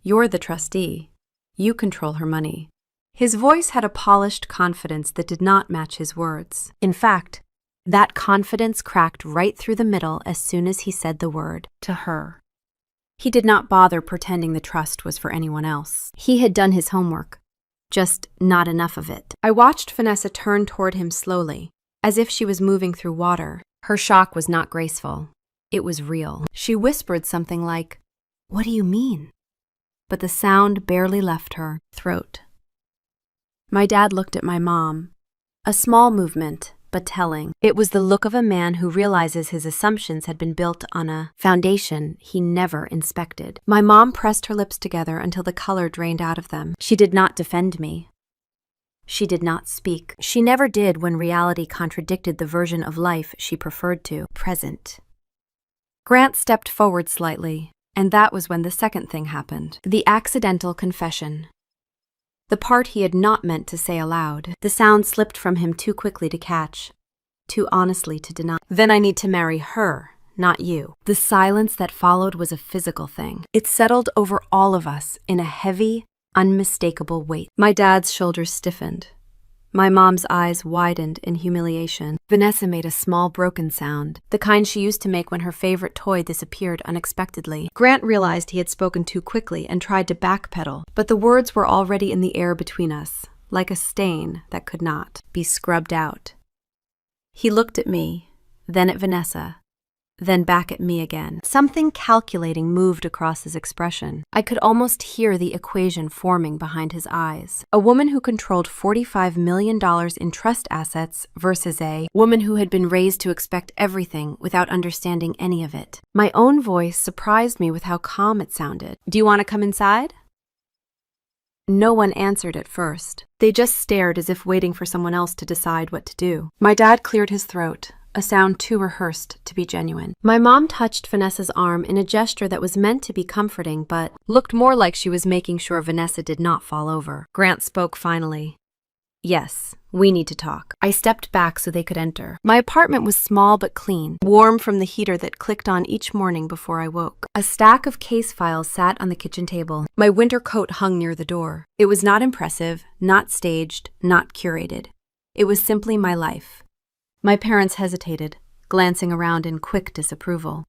You're the trustee. You control her money. His voice had a polished confidence that did not match his words. In fact, that confidence cracked right through the middle as soon as he said the word, to her. He did not bother pretending the trust was for anyone else. He had done his homework, just not enough of it. I watched Vanessa turn toward him slowly, as if she was moving through water. Her shock was not graceful. It was real. She whispered something like, "What do you mean?" But the sound barely left her throat. My dad looked at my mom. A small movement, but telling. It was the look of a man who realizes his assumptions had been built on a foundation he never inspected. My mom pressed her lips together until the color drained out of them. She did not defend me. She did not speak. She never did when reality contradicted the version of life she preferred to. Present. Grant stepped forward slightly, and that was when the second thing happened. The accidental confession. The part he had not meant to say aloud. The sound slipped from him too quickly to catch, too honestly to deny. Then I need to marry her, not you. The silence that followed was a physical thing. It settled over all of us in a heavy, unmistakable weight. My dad's shoulders stiffened. My mom's eyes widened in humiliation. Vanessa made a small broken sound, the kind she used to make when her favorite toy disappeared unexpectedly. Grant realized he had spoken too quickly and tried to backpedal, but the words were already in the air between us, like a stain that could not be scrubbed out. He looked at me, then at Vanessa, then back at me again. Something calculating moved across his expression. I could almost hear the equation forming behind his eyes. A woman who controlled $45 million in trust assets versus a woman who had been raised to expect everything without understanding any of it. My own voice surprised me with how calm it sounded. "Do you want to come inside?" No one answered at first. They just stared as if waiting for someone else to decide what to do. My dad cleared his throat, a sound too rehearsed to be genuine. My mom touched Vanessa's arm in a gesture that was meant to be comforting, but looked more like she was making sure Vanessa did not fall over. Grant spoke finally. "Yes, we need to talk." I stepped back so they could enter. My apartment was small but clean, warm from the heater that clicked on each morning before I woke. A stack of case files sat on the kitchen table. My winter coat hung near the door. It was not impressive, not staged, not curated. It was simply my life. My parents hesitated, glancing around in quick disapproval.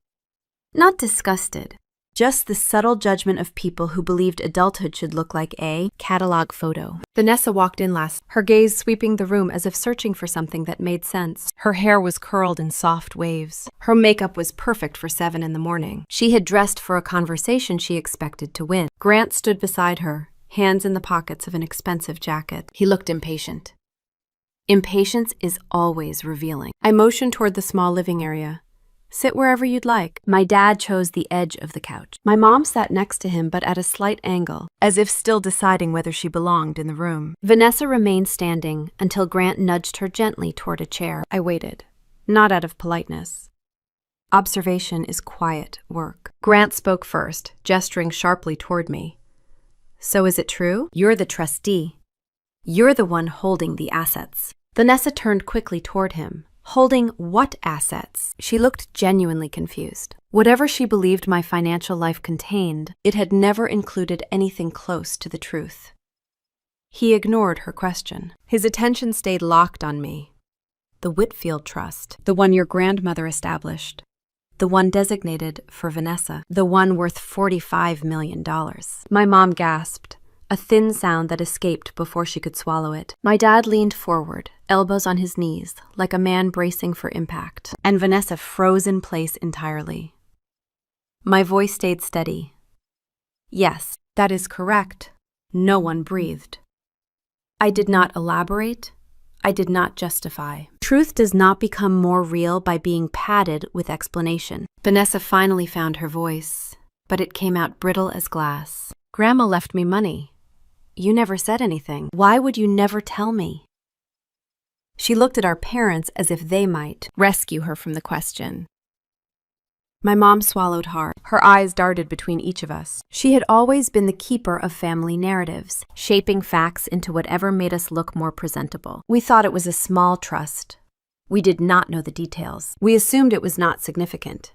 Not disgusted, just the subtle judgment of people who believed adulthood should look like a catalog photo. Vanessa walked in last, her gaze sweeping the room as if searching for something that made sense. Her hair was curled in soft waves. Her makeup was perfect for 7 in the morning. She had dressed for a conversation she expected to win. Grant stood beside her, hands in the pockets of an expensive jacket. He looked impatient. Impatience is always revealing. I motioned toward the small living area. "Sit wherever you'd like." My dad chose the edge of the couch. My mom sat next to him, but at a slight angle, as if still deciding whether she belonged in the room. Vanessa remained standing until Grant nudged her gently toward a chair. I waited, not out of politeness. Observation is quiet work. Grant spoke first, gesturing sharply toward me. "So is it true? You're the trustee. You're the one holding the assets." Vanessa turned quickly toward him. Holding what assets? She looked genuinely confused. Whatever she believed my financial life contained, it had never included anything close to the truth. He ignored her question. His attention stayed locked on me. "The Whitfield Trust, the one your grandmother established. The one designated for Vanessa. The one worth $45 million. My mom gasped, a thin sound that escaped before she could swallow it. My dad leaned forward, elbows on his knees, like a man bracing for impact, and Vanessa froze in place entirely. My voice stayed steady. "Yes, that is correct." No one breathed. I did not elaborate. I did not justify. Truth does not become more real by being padded with explanation. Vanessa finally found her voice, but it came out brittle as glass. Grandma left me money. You never said anything. Why would you never tell me? She looked at our parents as if they might rescue her from the question. My mom swallowed hard. Her eyes darted between each of us. She had always been the keeper of family narratives, shaping facts into whatever made us look more presentable. We thought it was a small trust. We did not know the details. We assumed it was not significant.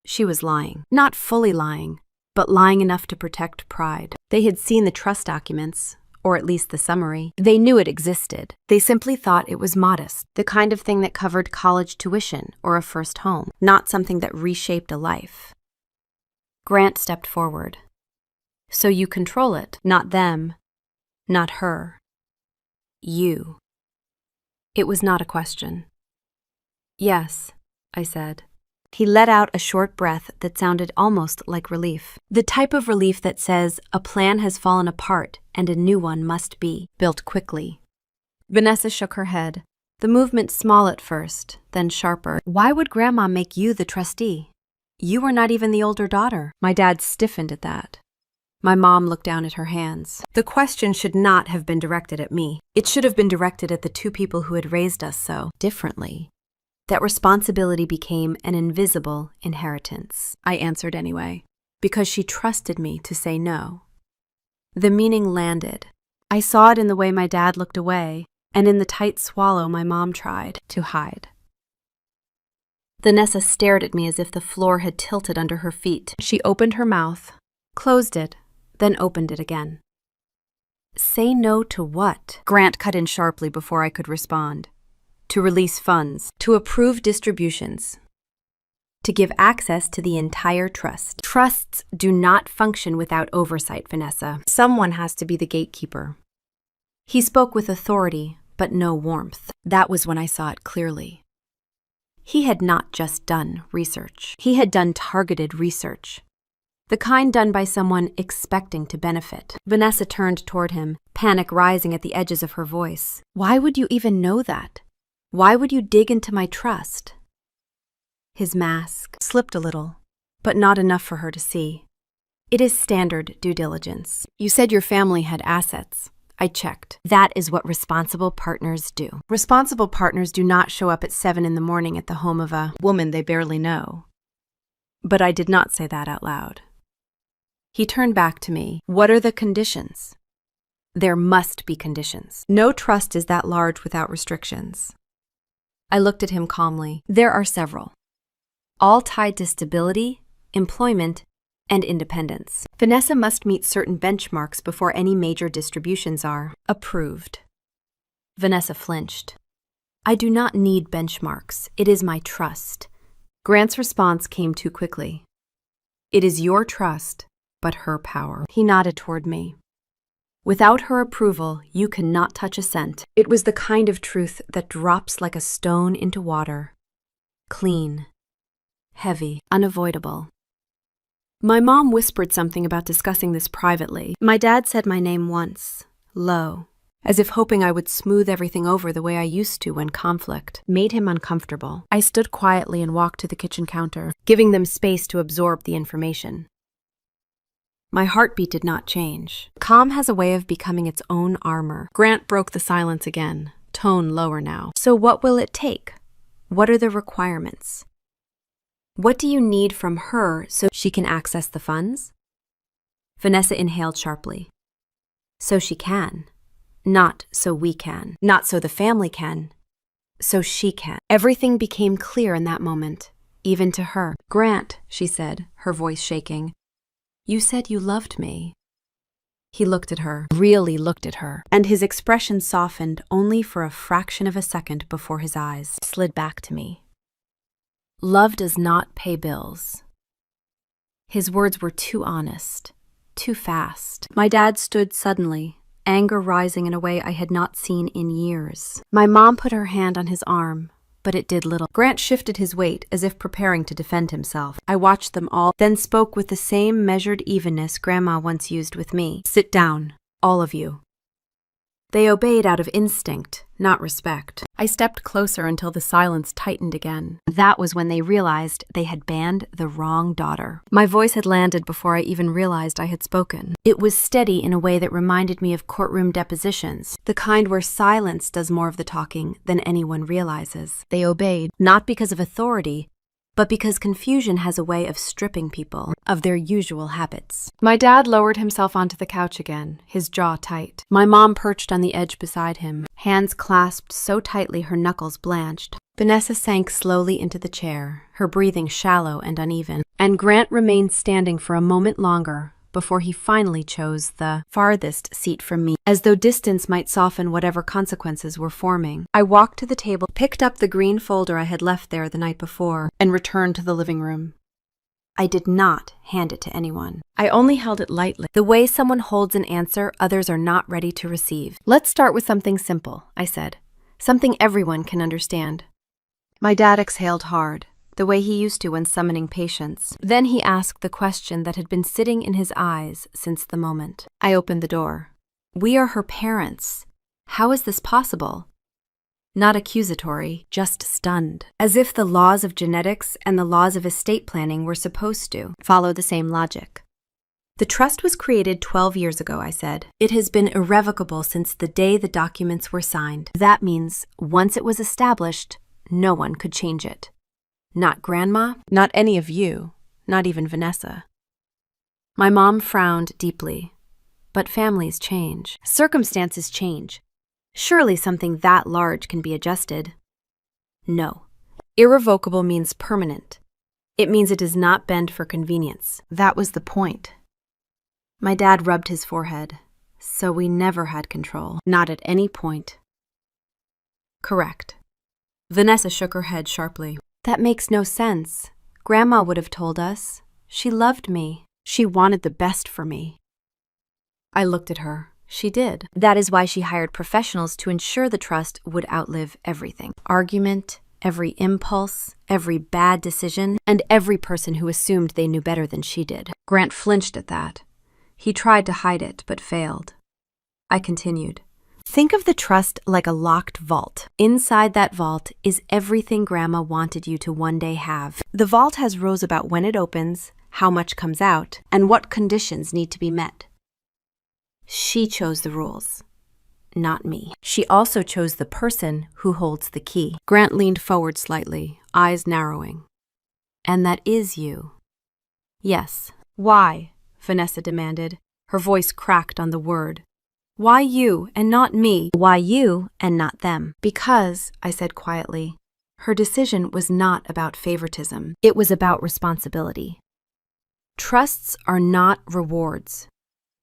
She was lying. Not fully lying, but lying enough to protect pride. They had seen the trust documents, or at least the summary. They knew it existed. They simply thought it was modest, the kind of thing that covered college tuition or a first home, not something that reshaped a life. Grant stepped forward. So you control it, not them, not her. You. It was not a question. Yes, I said. He let out a short breath that sounded almost like relief. The type of relief that says a plan has fallen apart and a new one must be built quickly. Vanessa shook her head, the movement small at first, then sharper. Why would Grandma make you the trustee? You were not even the older daughter. My dad stiffened at that. My mom looked down at her hands. The question should not have been directed at me. It should have been directed at the two people who had raised us so differently. That responsibility became an invisible inheritance. I answered anyway, because she trusted me to say no. The meaning landed. I saw it in the way my dad looked away, and in the tight swallow my mom tried to hide. Vanessa stared at me as if the floor had tilted under her feet. She opened her mouth, closed it, then opened it again. Say no to what? Grant cut in sharply before I could respond. To release funds, to approve distributions, to give access to the entire trust. Trusts do not function without oversight, Vanessa. Someone has to be the gatekeeper. He spoke with authority, but no warmth. That was when I saw it clearly. He had not just done research. He had done targeted research. The kind done by someone expecting to benefit. Vanessa turned toward him, panic rising at the edges of her voice. Why would you even know that? Why would you dig into my trust? His mask slipped a little, but not enough for her to see. It is standard due diligence. You said your family had assets. I checked. That is what responsible partners do. Responsible partners do not show up at 7 a.m. at the home of a woman they barely know. But I did not say that out loud. He turned back to me. What are the conditions? There must be conditions. No trust is that large without restrictions. I looked at him calmly. There are several, all tied to stability, employment, and independence. Vanessa must meet certain benchmarks before any major distributions are approved. Vanessa flinched. I do not need benchmarks. It is my trust. Grant's response came too quickly. It is your trust, but her power. He nodded toward me. Without her approval, you cannot touch a cent. It was the kind of truth that drops like a stone into water. Clean, heavy, unavoidable. My mom whispered something about discussing this privately. My dad said my name once, low, as if hoping I would smooth everything over the way I used to when conflict made him uncomfortable. I stood quietly and walked to the kitchen counter, giving them space to absorb the information. My heartbeat did not change. Calm has a way of becoming its own armor. Grant broke the silence again, tone lower now. So what will it take? What are the requirements? What do you need from her so she can access the funds? Vanessa inhaled sharply. So she can. Not so we can. Not so the family can. So she can. Everything became clear in that moment, even to her. Grant, she said, her voice shaking. You said you loved me. He looked at her, really looked at her, and his expression softened only for a fraction of a second before his eyes slid back to me. Love does not pay bills. His words were too honest, too fast. My dad stood suddenly, anger rising in a way I had not seen in years. My mom put her hand on his arm, but it did little. Grant shifted his weight as if preparing to defend himself. I watched them all, then spoke with the same measured evenness Grandma once used with me. Sit down, all of you. They obeyed out of instinct, not respect. I stepped closer until the silence tightened again. That was when they realized they had banned the wrong daughter. My voice had landed before I even realized I had spoken. It was steady in a way that reminded me of courtroom depositions, the kind where silence does more of the talking than anyone realizes. They obeyed, not because of authority, but because confusion has a way of stripping people of their usual habits. My dad lowered himself onto the couch again, his jaw tight. My mom perched on the edge beside him, hands clasped so tightly her knuckles blanched. Vanessa sank slowly into the chair, her breathing shallow and uneven, and Grant remained standing for a moment longer before he finally chose the farthest seat from me, as though distance might soften whatever consequences were forming. I walked to the table, picked up the green folder I had left there the night before, and returned to the living room. I did not hand it to anyone. I only held it lightly, the way someone holds an answer others are not ready to receive. Let's start with something simple, I said. Something everyone can understand. My dad exhaled hard, the way he used to when summoning patience. Then he asked the question that had been sitting in his eyes since the moment. I opened the door. We are her parents. How is this possible? Not accusatory, just stunned. As if the laws of genetics and the laws of estate planning were supposed to follow the same logic. The trust was created 12 years ago, I said. It has been irrevocable since the day the documents were signed. That means, once it was established, no one could change it. Not Grandma, not any of you, not even Vanessa. My mom frowned deeply. But families change. Circumstances change. Surely something that large can be adjusted. No. Irrevocable means permanent. It means it does not bend for convenience. That was the point. My dad rubbed his forehead. So we never had control. Not at any point. Correct. Vanessa shook her head sharply. That makes no sense. Grandma would have told us. She loved me. She wanted the best for me. I looked at her. She did. That is why she hired professionals to ensure the trust would outlive everything. Argument, every impulse, every bad decision, and every person who assumed they knew better than she did. Grant flinched at that. He tried to hide it, but failed. I continued. Think of the trust like a locked vault. Inside that vault is everything Grandma wanted you to one day have. The vault has rules about when it opens, how much comes out, and what conditions need to be met. She chose the rules, not me. She also chose the person who holds the key. Grant leaned forward slightly, eyes narrowing. And that is you. Yes. Why? Vanessa demanded. Her voice cracked on the word. Why you and not me? Why you and not them? Because, I said quietly, her decision was not about favoritism. It was about responsibility. Trusts are not rewards.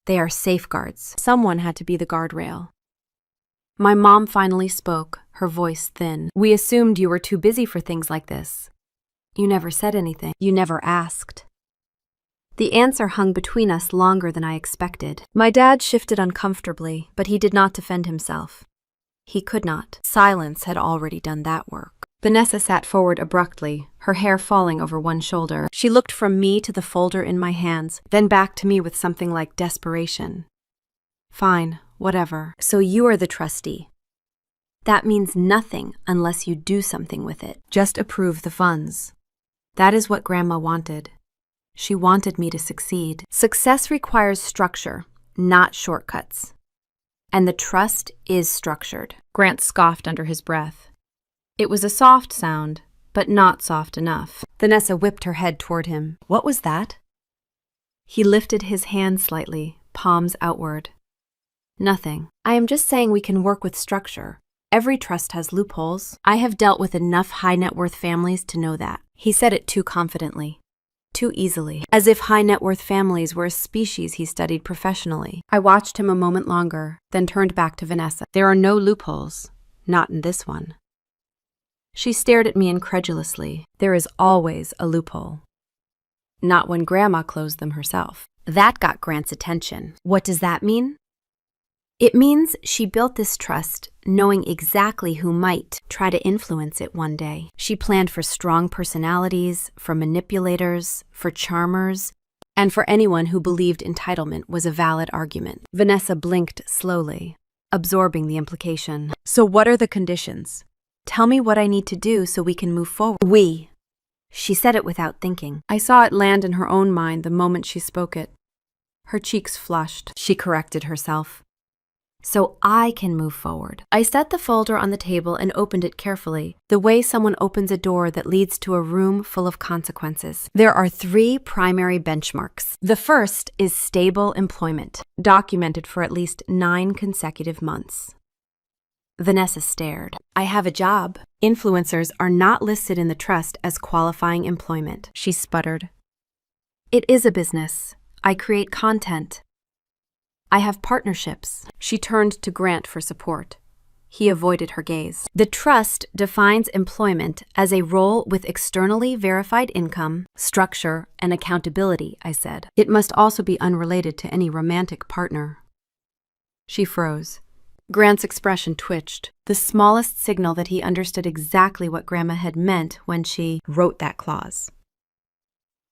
They are safeguards. Someone had to be the guardrail. My mom finally spoke, her voice thin. We assumed you were too busy for things like this. You never said anything. You never asked. The answer hung between us longer than I expected. My dad shifted uncomfortably, but he did not defend himself. He could not. Silence had already done that work. Vanessa sat forward abruptly, her hair falling over one shoulder. She looked from me to the folder in my hands, then back to me with something like desperation. Fine, whatever. So you are the trustee. That means nothing unless you do something with it. Just approve the funds. That is what Grandma wanted. She wanted me to succeed. Success requires structure, not shortcuts. And the trust is structured. Grant scoffed under his breath. It was a soft sound, but not soft enough. Vanessa whipped her head toward him. What was that? He lifted his hand slightly, palms outward. Nothing. I am just saying we can work with structure. Every trust has loopholes. I have dealt with enough high net worth families to know that. He said it too confidently. Too easily, as if high net worth families were a species he studied professionally. I watched him a moment longer, then turned back to Vanessa. There are no loopholes, not in this one. She stared at me incredulously. There is always a loophole. Not when Grandma closed them herself. That got Grant's attention. What does that mean? It means she built this trust knowing exactly who might try to influence it one day. She planned for strong personalities, for manipulators, for charmers, and for anyone who believed entitlement was a valid argument. Vanessa blinked slowly. absorbing the implication. So what are the conditions? Tell me what I need to do so we can move forward. We. She said it without thinking. I saw it land in her own mind the moment she spoke it. Her cheeks flushed. She corrected herself. So I can move forward. I set the folder on the table and opened it carefully, the way someone opens a door that leads to a room full of consequences. There are 3 primary benchmarks. The first is stable employment, documented for at least 9 consecutive months. Vanessa stared. I have a job. Influencers are not listed in the trust as qualifying employment, she sputtered. It is a business. I create content. I have partnerships. She turned to Grant for support. He avoided her gaze. The trust defines employment as a role with externally verified income, structure, and accountability, I said. It must also be unrelated to any romantic partner. She froze. Grant's expression twitched, the smallest signal that he understood exactly what Grandma had meant when she wrote that clause.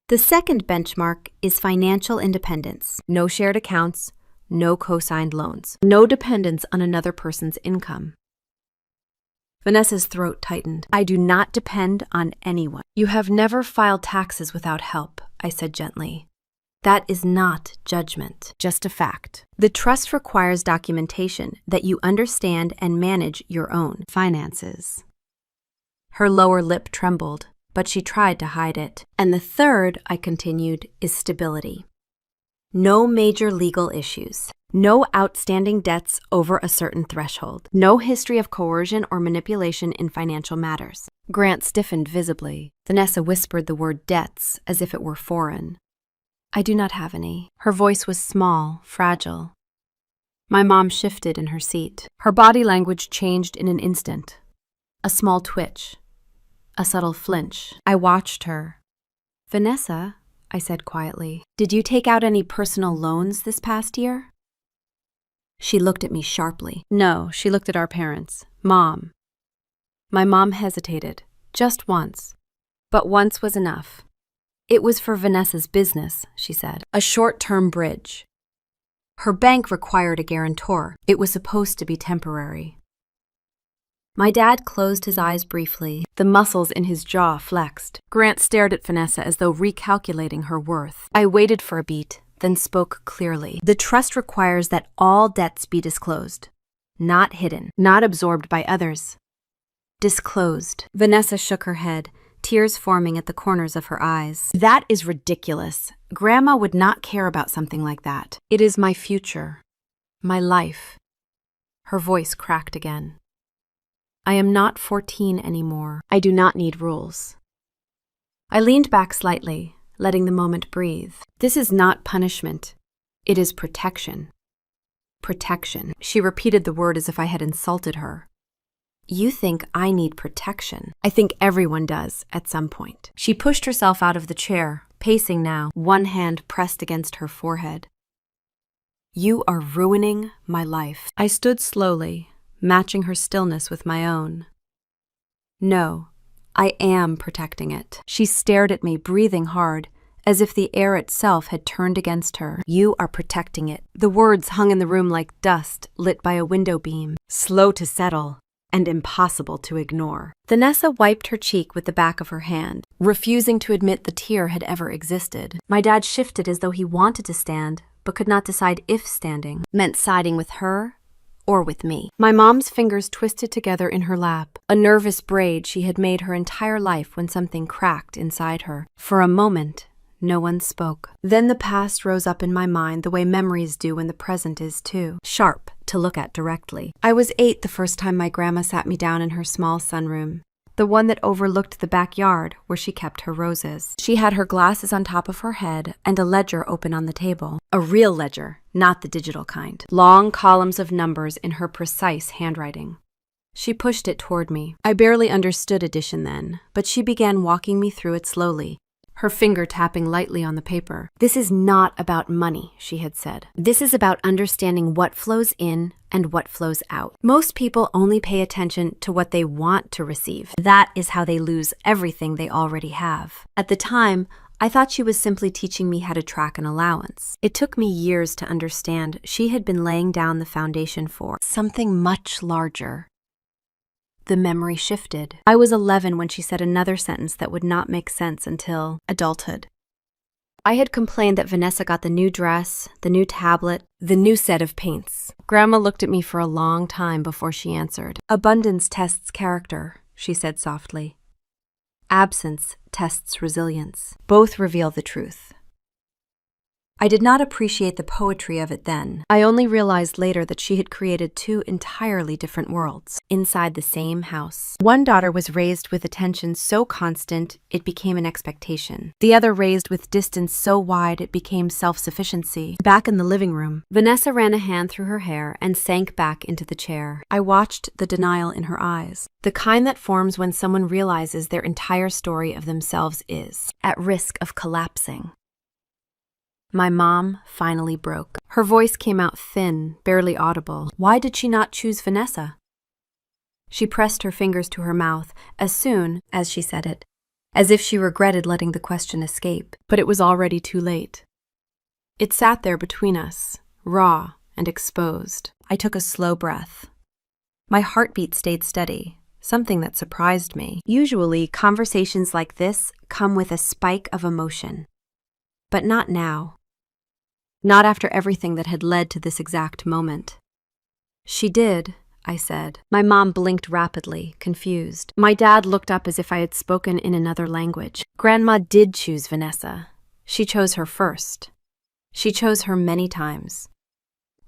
The second benchmark is financial independence. No shared accounts, no co-signed loans, no dependence on another person's income. Vanessa's throat tightened. I do not depend on anyone. You have never filed taxes without help, I said gently. That is not judgment, just a fact. The trust requires documentation that you understand and manage your own finances. Her lower lip trembled, but she tried to hide it. And the third, I continued, is stability. No major legal issues. No outstanding debts over a certain threshold. No history of coercion or manipulation in financial matters. Grant stiffened visibly. Vanessa whispered the word debts as if it were foreign. I do not have any. Her voice was small, fragile. My mom shifted in her seat. Her body language changed in an instant. A small twitch. A subtle flinch. I watched her. Vanessa, I said quietly, did you take out any personal loans this past year? She looked at me sharply. No, she looked at our parents. Mom. My mom hesitated, just once. But once was enough. It was for Vanessa's business, she said. A short-term bridge. Her bank required a guarantor. It was supposed to be temporary. My dad closed his eyes briefly. The muscles in his jaw flexed. Grant stared at Vanessa as though recalculating her worth. I waited for a beat, then spoke clearly. The trust requires that all debts be disclosed. Not hidden, not absorbed by others. Disclosed. Vanessa shook her head, tears forming at the corners of her eyes. That is ridiculous. Grandma would not care about something like that. It is my future. My life. Her voice cracked again. I am not 14 anymore. I do not need rules. I leaned back slightly, letting the moment breathe. This is not punishment. It is protection. Protection. She repeated the word as if I had insulted her. You think I need protection. I think everyone does at some point. She pushed herself out of the chair, pacing now, one hand pressed against her forehead. You are ruining my life. I stood slowly, matching her stillness with my own. No, I am protecting it. She stared at me, breathing hard, as if the air itself had turned against her. You are protecting it. The words hung in the room like dust lit by a window beam, slow to settle and impossible to ignore. Vanessa wiped her cheek with the back of her hand, refusing to admit the tear had ever existed. My dad shifted as though he wanted to stand, but could not decide if standing meant siding with her or with me. My mom's fingers twisted together in her lap, a nervous braid she had made her entire life when something cracked inside her. For a moment, no one spoke. Then the past rose up in my mind the way memories do when the present is too, sharp to look at directly. I was 8 the first time my grandma sat me down in her small sunroom, the one that overlooked the backyard where she kept her roses. She had her glasses on top of her head and a ledger open on the table. A real ledger, not the digital kind. Long columns of numbers in her precise handwriting. She pushed it toward me. I barely understood addition then, but she began walking me through it slowly, her finger tapping lightly on the paper. This is not about money, she had said. This is about understanding what flows in and what flows out. Most people only pay attention to what they want to receive. That is how they lose everything they already have. At the time, I thought she was simply teaching me how to track an allowance. It took me years to understand she had been laying down the foundation for something much larger. The memory shifted. I was 11 when she said another sentence that would not make sense until adulthood. I had complained that Vanessa got the new dress, the new tablet, the new set of paints. Grandma looked at me for a long time before she answered. Abundance tests character, she said softly. Absence tests resilience. Both reveal the truth. I did not appreciate the poetry of it then. I only realized later that she had created two entirely different worlds inside the same house. One daughter was raised with attention so constant it became an expectation. The other raised with distance so wide it became self-sufficiency. Back in the living room, Vanessa ran a hand through her hair and sank back into the chair. I watched the denial in her eyes, the kind that forms when someone realizes their entire story of themselves is at risk of collapsing. My mom finally broke. Her voice came out thin, barely audible. Why did she not choose Vanessa? She pressed her fingers to her mouth as soon as she said it, as if she regretted letting the question escape, but it was already too late. It sat there between us, raw and exposed. I took a slow breath. My heartbeat stayed steady, something that surprised me. Usually, conversations like this come with a spike of emotion, but not now. Not after everything that had led to this exact moment. She did, I said. My mom blinked rapidly, confused. My dad looked up as if I had spoken in another language. Grandma did choose Vanessa. She chose her first. She chose her many times.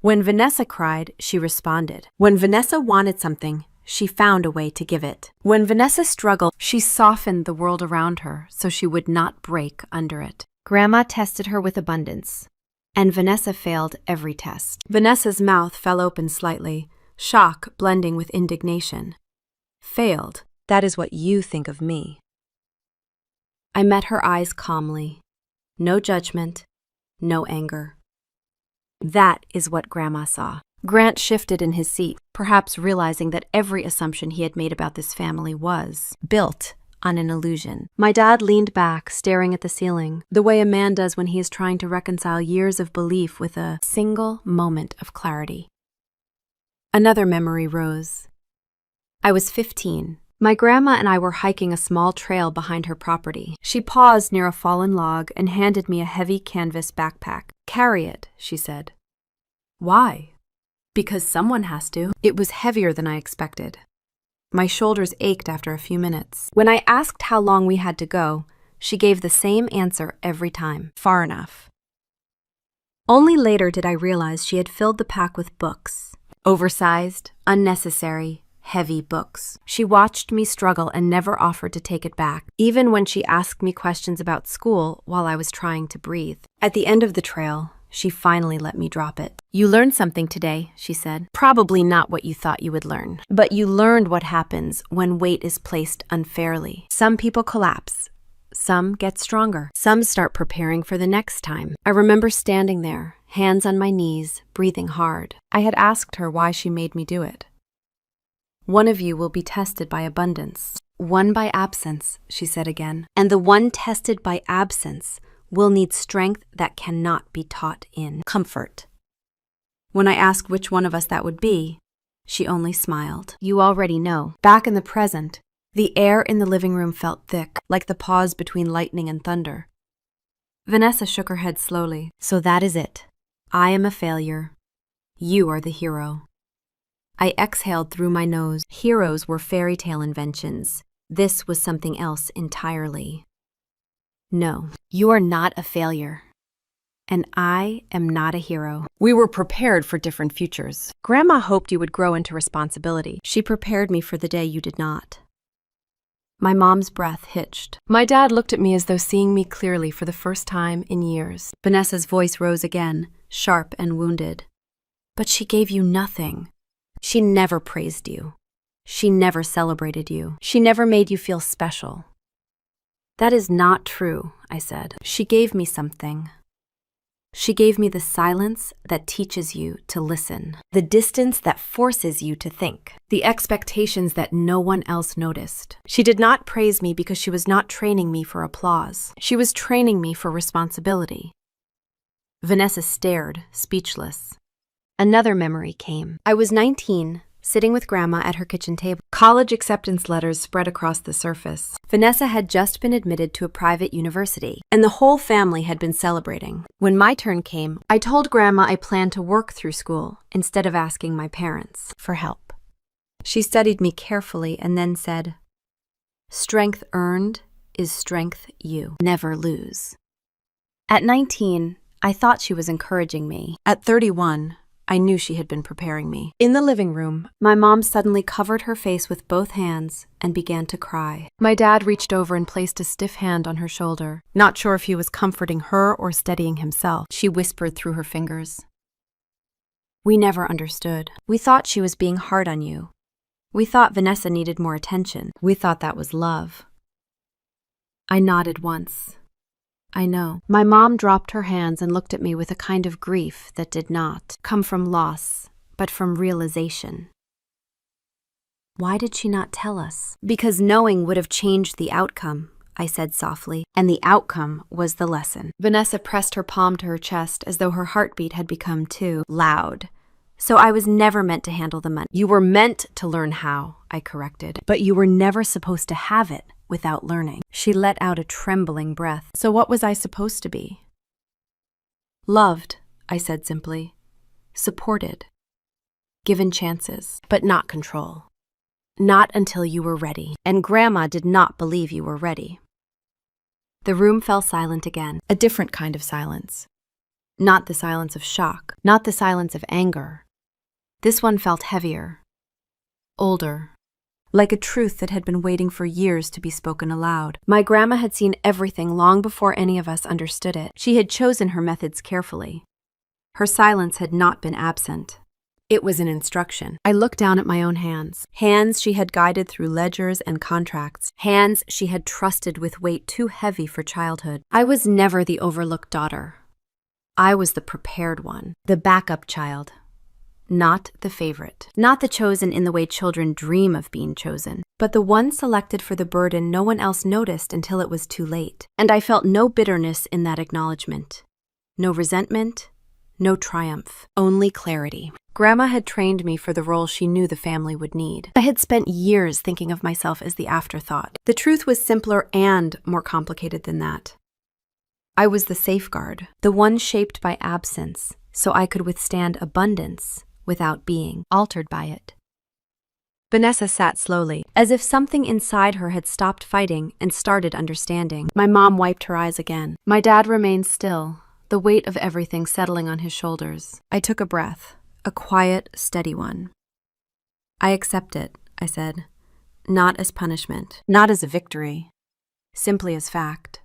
When Vanessa cried, she responded. When Vanessa wanted something, she found a way to give it. When Vanessa struggled, she softened the world around her so she would not break under it. Grandma tested her with abundance, and Vanessa failed every test. Vanessa's mouth fell open slightly, shock blending with indignation. Failed. That is what you think of me. I met her eyes calmly. No judgment, no anger. That is what Grandma saw. Grant shifted in his seat, perhaps realizing that every assumption he had made about this family was built on an illusion. My dad leaned back, staring at the ceiling, the way a man does when he is trying to reconcile years of belief with a single moment of clarity. Another memory rose. I was 15. My grandma and I were hiking a small trail behind her property. She paused near a fallen log and handed me a heavy canvas backpack. "Carry it," she said. "Why?" "Because someone has to." It was heavier than I expected. My shoulders ached after a few minutes. When I asked how long we had to go, she gave the same answer every time. Far enough. Only later did I realize she had filled the pack with books. Oversized, unnecessary, heavy books. She watched me struggle and never offered to take it back, even when she asked me questions about school while I was trying to breathe. At the end of the trail, she finally let me drop it. "You learned something today," she said. "Probably not what you thought you would learn, but you learned what happens when weight is placed unfairly. Some people collapse. Some get stronger. Some start preparing for the next time." I remember standing there, hands on my knees, breathing hard. I had asked her why she made me do it. "One of you will be tested by abundance. One by absence," she said again. "And the one tested by absence will need strength that cannot be taught in comfort." When I asked which one of us that would be, she only smiled. "You already know." Back in the present, the air in the living room felt thick, like the pause between lightning and thunder. Vanessa shook her head slowly. "So that is it. I am a failure. You are the hero." I exhaled through my nose. Heroes were fairy tale inventions. This was something else entirely. "No, you are not a failure. And I am not a hero." We were prepared for different futures. Grandma hoped you would grow into responsibility. She prepared me for the day you did not. My mom's breath hitched. My dad looked at me as though seeing me clearly for the first time in years. Vanessa's voice rose again, sharp and wounded. "But she gave you nothing. She never praised you. She never celebrated you. She never made you feel special." "That is not true," I said. "She gave me something. She gave me the silence that teaches you to listen, the distance that forces you to think, the expectations that no one else noticed. She did not praise me because she was not training me for applause. She was training me for responsibility. Vanessa stared, speechless. Another memory came. I was 19, sitting with Grandma at her kitchen table. College acceptance letters spread across the surface. Vanessa had just been admitted to a private university, and the whole family had been celebrating. When my turn came, I told Grandma I planned to work through school instead of asking my parents for help. She studied me carefully and then said, "Strength earned is strength you never lose." At 19, I thought she was encouraging me. At 31, I knew she had been preparing me. In the living room, my mom suddenly covered her face with both hands and began to cry. My dad reached over and placed a stiff hand on her shoulder. Not sure if he was comforting her or steadying himself, she whispered through her fingers. "We never understood. We thought she was being hard on you. We thought Vanessa needed more attention. We thought that was love." I nodded once. I know. My mom dropped her hands and looked at me with a kind of grief that did not come from loss, but from realization. Why did she not tell us? Because knowing would have changed the outcome, I said softly, and the outcome was the lesson. Vanessa pressed her palm to her chest as though her heartbeat had become too loud. "So I was never meant to handle the money." "You were meant to learn how," I corrected, "but you were never supposed to have it without learning." She let out a trembling breath. "So what was I supposed to be?" "Loved," I said simply. "Supported. Given chances, but not control. Not until you were ready. And Grandma did not believe you were ready." The room fell silent again, a different kind of silence. Not the silence of shock, not the silence of anger. This one felt heavier, older, like a truth that had been waiting for years to be spoken aloud. My grandma had seen everything long before any of us understood it. She had chosen her methods carefully. Her silence had not been absent. It was an instruction. I looked down at my own hands. Hands she had guided through ledgers and contracts. Hands she had trusted with weight too heavy for childhood. I was never the overlooked daughter. I was the prepared one, the backup child. Not the favorite, not the chosen in the way children dream of being chosen, but the one selected for the burden no one else noticed until it was too late. And I felt no bitterness in that acknowledgement, no resentment, no triumph, only clarity. Grandma had trained me for the role she knew the family would need. I had spent years thinking of myself as the afterthought. The truth was simpler and more complicated than that. I was the safeguard, the one shaped by absence, so I could withstand abundance without being altered by it. Vanessa sat slowly, as if something inside her had stopped fighting and started understanding. My mom wiped her eyes again. My dad remained still, the weight of everything settling on his shoulders. I took a breath, a quiet, steady one. "I accept it," I said, "not as punishment, not as a victory, simply as fact.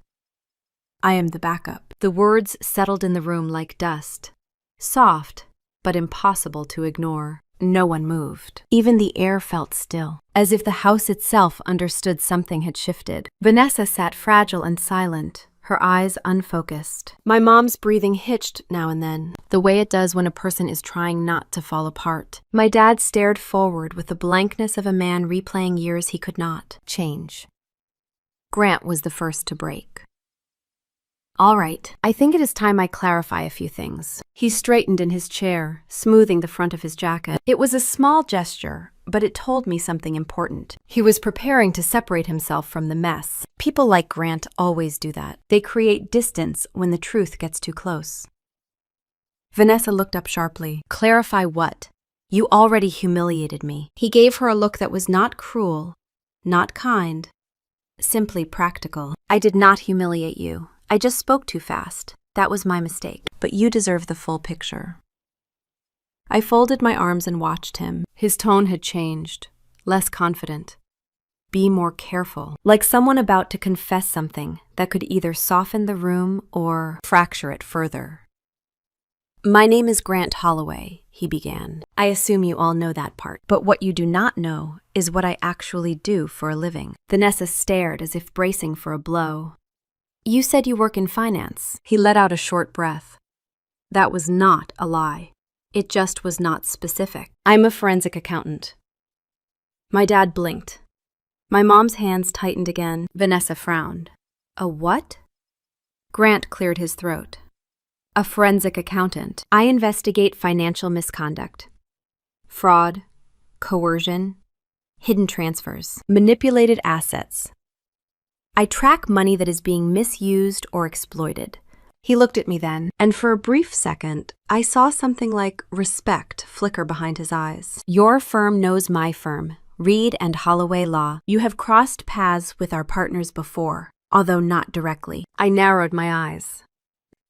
I am the backup." The words settled in the room like dust, soft, but impossible to ignore. No one moved. Even the air felt still, as if the house itself understood something had shifted. Vanessa sat fragile and silent, her eyes unfocused. My mom's breathing hitched now and then, the way it does when a person is trying not to fall apart. My dad stared forward with the blankness of a man replaying years he could not change. Grant was the first to break. "All right, I think it is time I clarify a few things." He straightened in his chair, smoothing the front of his jacket. It was a small gesture, but it told me something important. He was preparing to separate himself from the mess. People like Grant always do that. They create distance when the truth gets too close. Vanessa looked up sharply. "Clarify what? You already humiliated me." He gave her a look that was not cruel, not kind, simply practical. "I did not humiliate you. I just spoke too fast. That was my mistake. But you deserve the full picture." I folded my arms and watched him. His tone had changed, less confident. Be more careful, like someone about to confess something that could either soften the room or fracture it further. "My name is Grant Holloway," he began. "I assume you all know that part. But what you do not know is what I actually do for a living." Vanessa stared as if bracing for a blow. "You said you work in finance." He let out a short breath. That was not a lie. It just was not specific. I'm a forensic accountant. My dad blinked. My mom's hands tightened again. Vanessa frowned. A what? Grant cleared his throat. A forensic accountant. I investigate financial misconduct. Fraud, coercion, hidden transfers, manipulated assets. I track money that is being misused or exploited. He looked at me then, and for a brief second, I saw something like respect flicker behind his eyes. Your firm knows my firm, Reed and Holloway Law. You have crossed paths with our partners before, although not directly. I narrowed my eyes.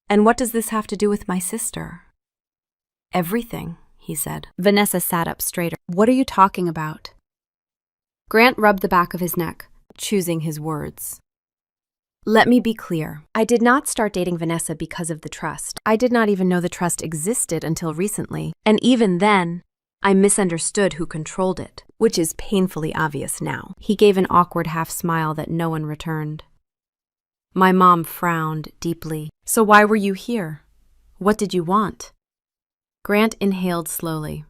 And what does this have to do with my sister? Everything, he said. Vanessa sat up straighter. What are you talking about? Grant rubbed the back of his neck, choosing his words. Let me be clear. I did not start dating Vanessa because of the trust. I did not even know the trust existed until recently. And even then, I misunderstood who controlled it, which is painfully obvious now. He gave an awkward half smile that no one returned. My mom frowned deeply. So why were you here? What did you want? Grant inhaled slowly.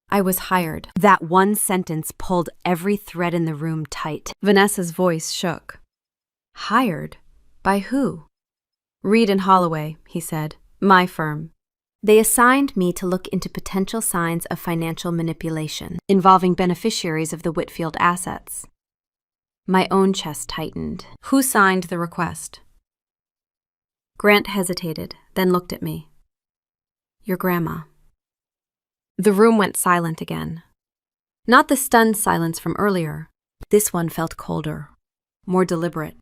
I was hired. That one sentence pulled every thread in the room tight. Vanessa's voice shook. Hired? By who? Reed and Holloway, he said. My firm. They assigned me to look into potential signs of financial manipulation involving beneficiaries of the Whitfield assets. My own chest tightened. Who signed the request? Grant hesitated, then looked at me. Your grandma. The room went silent again. Not the stunned silence from earlier. This one felt colder, more deliberate.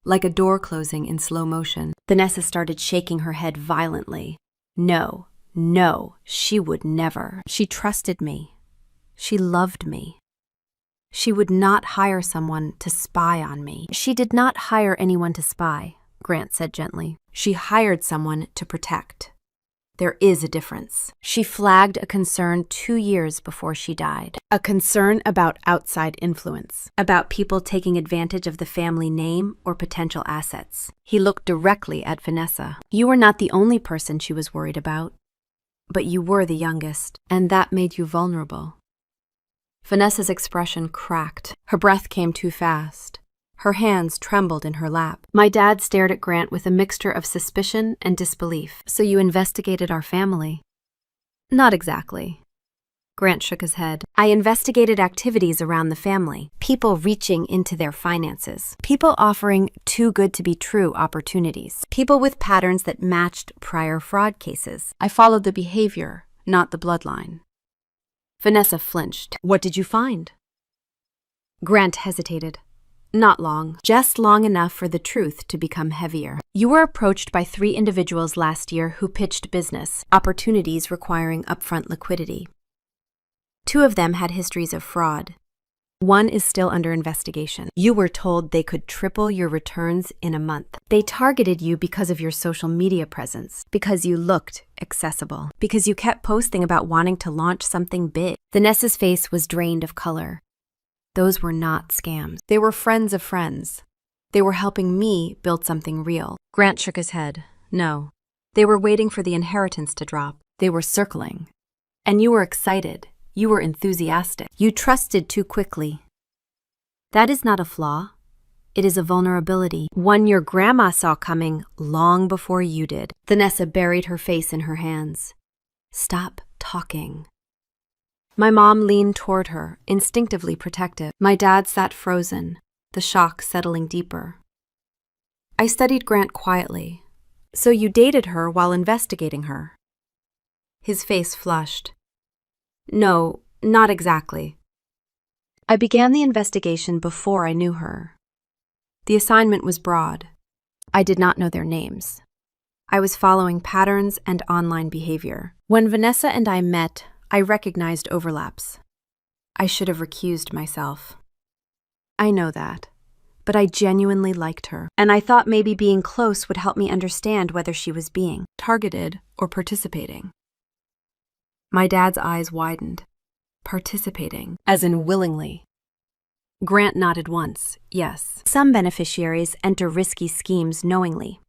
Like a door closing in slow motion, Vanessa started shaking her head violently. No, she would never. She trusted me. She loved me. She would not hire someone to spy on me. She did not hire anyone to spy, Grant said gently. She hired someone to protect. There is a difference. She flagged a concern 2 years before she died. A concern about outside influence, about people taking advantage of the family name or potential assets. He looked directly at Vanessa. You were not the only person she was worried about, but you were the youngest, and that made you vulnerable. Vanessa's expression cracked. Her breath came too fast. Her hands trembled in her lap. My dad stared at Grant with a mixture of suspicion and disbelief. So you investigated our family? Not exactly. Grant shook his head. I investigated activities around the family. People reaching into their finances. People offering too good to be true opportunities. People with patterns that matched prior fraud cases. I followed the behavior, not the bloodline. Vanessa flinched. What did you find? Grant hesitated. Not long, just long enough for the truth to become heavier. You were approached by 3 individuals last year who pitched business, opportunities requiring upfront liquidity. 2 of them had histories of fraud. 1 is still under investigation. You were told they could triple your returns in a month. They targeted you because of your social media presence, because you looked accessible, because you kept posting about wanting to launch something big. Vanessa's face was drained of color. Those were not scams. They were friends of friends. They were helping me build something real. Grant shook his head. No. They were waiting for the inheritance to drop. They were circling. And you were excited. You were enthusiastic. You trusted too quickly. That is not a flaw. It is a vulnerability, one your grandma saw coming long before you did. Vanessa buried her face in her hands. Stop talking. My mom leaned toward her, instinctively protective. My dad sat frozen, the shock settling deeper. I studied Grant quietly. So you dated her while investigating her? His face flushed. No, not exactly. I began the investigation before I knew her. The assignment was broad. I did not know their names. I was following patterns and online behavior. When Vanessa and I met, I recognized overlaps. I should have recused myself. I know that, but I genuinely liked her, and I thought maybe being close would help me understand whether she was being targeted or participating. My dad's eyes widened. Participating, as in willingly. Grant nodded once, yes. Some beneficiaries enter risky schemes knowingly.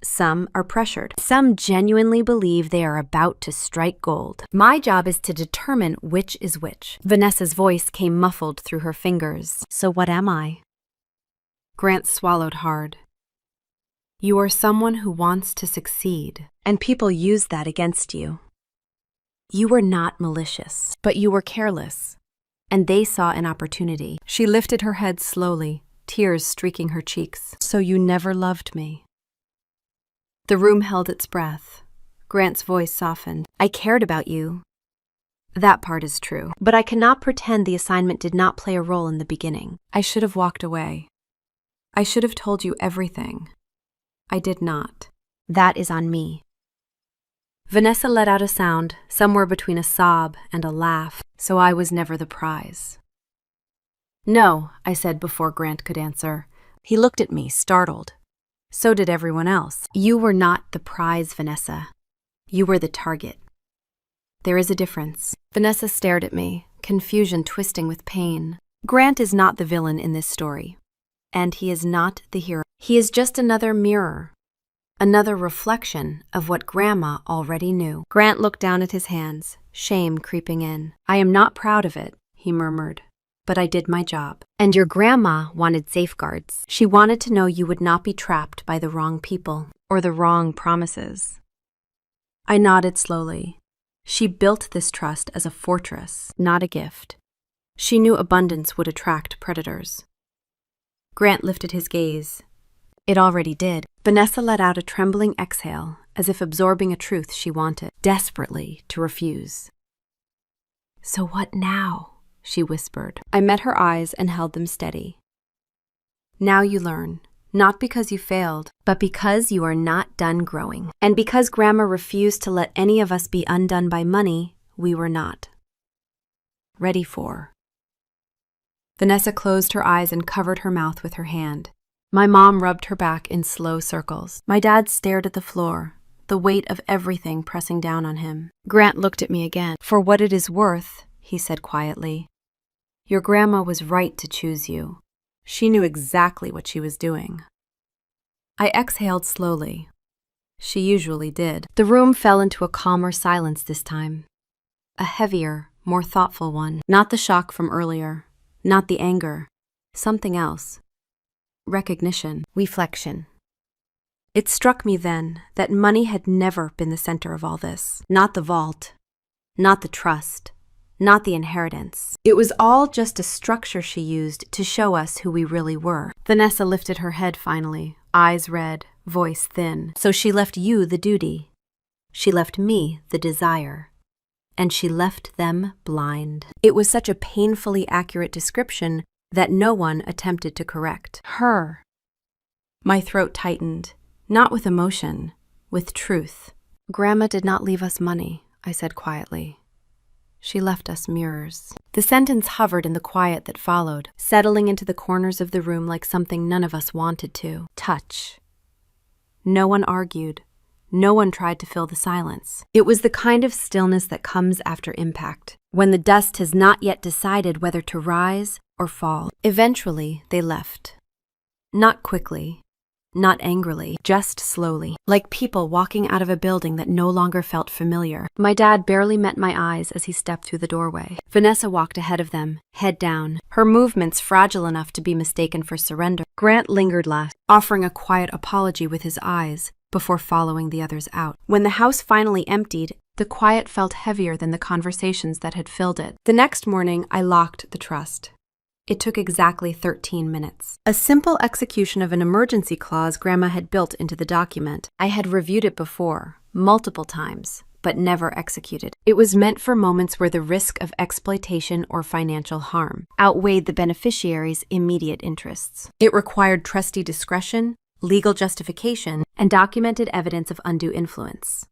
Some are pressured. Some genuinely believe they are about to strike gold. My job is to determine which is which. Vanessa's voice came muffled through her fingers. So what am I? Grant swallowed hard. You are someone who wants to succeed, and people use that against you. You were not malicious, but you were careless, and they saw an opportunity. She lifted her head slowly, tears streaking her cheeks. So you never loved me. The room held its breath. Grant's voice softened. I cared about you. That part is true, but I cannot pretend the assignment did not play a role in the beginning. I should have walked away. I should have told you everything. I did not. That is on me. Vanessa let out a sound, somewhere between a sob and a laugh, so I was never the prize. No, I said before Grant could answer. He looked at me, startled. So did everyone else. You were not the prize, Vanessa. You were the target. There is a difference. Vanessa stared at me, confusion twisting with pain. Grant is not the villain in this story. And he is not the hero. He is just another mirror, another reflection of what Grandma already knew. Grant looked down at his hands, shame creeping in. I am not proud of it, he murmured, but I did my job. And your grandma wanted safeguards. She wanted to know you would not be trapped by the wrong people or the wrong promises. I nodded slowly. She built this trust as a fortress, not a gift. She knew abundance would attract predators. Grant lifted his gaze. It already did. Vanessa let out a trembling exhale, as if absorbing a truth she wanted, desperately to refuse. So what now? She whispered. I met her eyes and held them steady. Now you learn, not because you failed, but because you are not done growing. And because Grandma refused to let any of us be undone by money, we were not. Ready for. Vanessa closed her eyes and covered her mouth with her hand. My mom rubbed her back in slow circles. My dad stared at the floor, the weight of everything pressing down on him. Grant looked at me again. For what it is worth, he said quietly, your grandma was right to choose you. She knew exactly what she was doing. I exhaled slowly. She usually did. The room fell into a calmer silence this time. A heavier, more thoughtful one. Not the shock from earlier. Not the anger. Something else. Recognition. Reflection. It struck me then that money had never been the center of all this. Not the vault. Not the trust. Not the inheritance. It was all just a structure she used to show us who we really were. Vanessa lifted her head finally, eyes red, voice thin. So she left you the duty. She left me the desire. And she left them blind. It was such a painfully accurate description that no one attempted to correct. Her. My throat tightened, not with emotion, with truth. Grandma did not leave us money, I said quietly. She left us mirrors. The sentence hovered in the quiet that followed, settling into the corners of the room like something none of us wanted to. Touch. No one argued. No one tried to fill the silence. It was the kind of stillness that comes after impact, when the dust has not yet decided whether to rise or fall. Eventually, they left. Not quickly. Not angrily, just slowly, like people walking out of a building that no longer felt familiar. My dad barely met my eyes as he stepped through the doorway. Vanessa walked ahead of them, head down, her movements fragile enough to be mistaken for surrender. Grant lingered last, offering a quiet apology with his eyes before following the others out. When the house finally emptied, the quiet felt heavier than the conversations that had filled it. The next morning, I locked the trust. It took exactly 13 minutes. A simple execution of an emergency clause Grandma had built into the document. I had reviewed it before, multiple times, but never executed. It was meant for moments where the risk of exploitation or financial harm outweighed the beneficiary's immediate interests. It required trustee discretion, legal justification, and documented evidence of undue influence.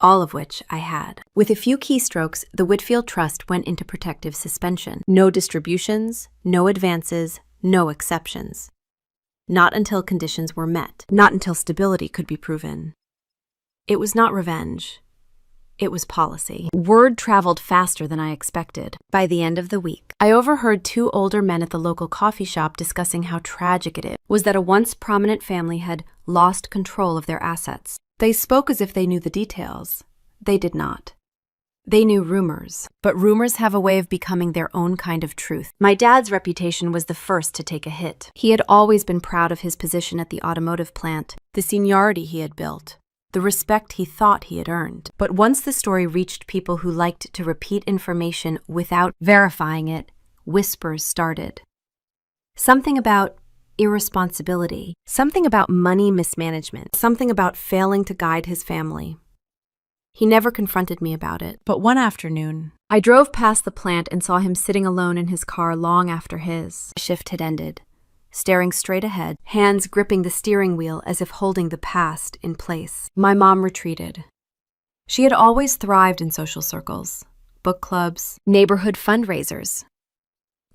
All of which I had. With a few keystrokes, the Whitfield Trust went into protective suspension. No distributions, no advances, no exceptions. Not until conditions were met. Not until stability could be proven. It was not revenge. It was policy. Word traveled faster than I expected. By the end of the week, I overheard two older men at the local coffee shop discussing how tragic it was that a once prominent family had lost control of their assets. They spoke as if they knew the details. They did not. They knew rumors, but rumors have a way of becoming their own kind of truth. My dad's reputation was the first to take a hit. He had always been proud of his position at the automotive plant, the seniority he had built, the respect he thought he had earned. But once the story reached people who liked to repeat information without verifying it, whispers started. Something about irresponsibility, something about money mismanagement, something about failing to guide his family. He never confronted me about it, but one afternoon, I drove past the plant and saw him sitting alone in his car long after his shift had ended, staring straight ahead, hands gripping the steering wheel as if holding the past in place. My mom retreated. She had always thrived in social circles, book clubs, neighborhood fundraisers,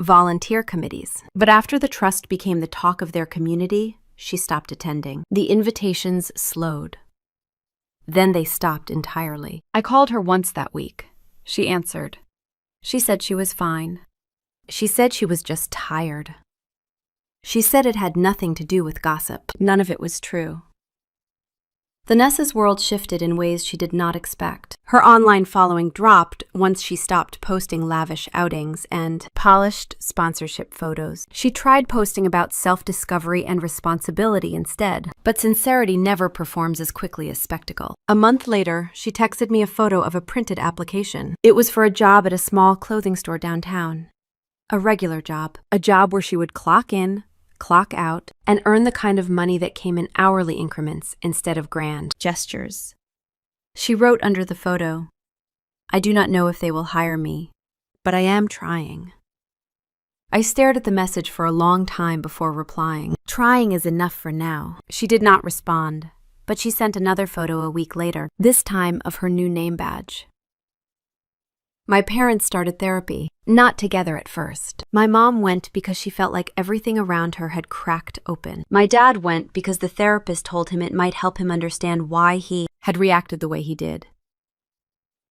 volunteer committees. But after the trust became the talk of their community, she stopped attending. The invitations slowed. Then they stopped entirely. I called her once that week. She answered. She said she was fine. She said she was just tired. She said it had nothing to do with gossip. None of it was true. Vanessa's world shifted in ways she did not expect. Her online following dropped once she stopped posting lavish outings and polished sponsorship photos. She tried posting about self-discovery and responsibility instead, but sincerity never performs as quickly as spectacle. A month later, she texted me a photo of a printed application. It was for a job at a small clothing store downtown. A regular job. A job where she would clock in, clock out, and earn the kind of money that came in hourly increments instead of grand gestures. She wrote under the photo, "I do not know if they will hire me, but I am trying." I stared at the message for a long time before replying. Trying is enough for now. She did not respond, but she sent another photo a week later, this time of her new name badge. My parents started therapy, not together at first. My mom went because she felt like everything around her had cracked open. My dad went because the therapist told him it might help him understand why he had reacted the way he did.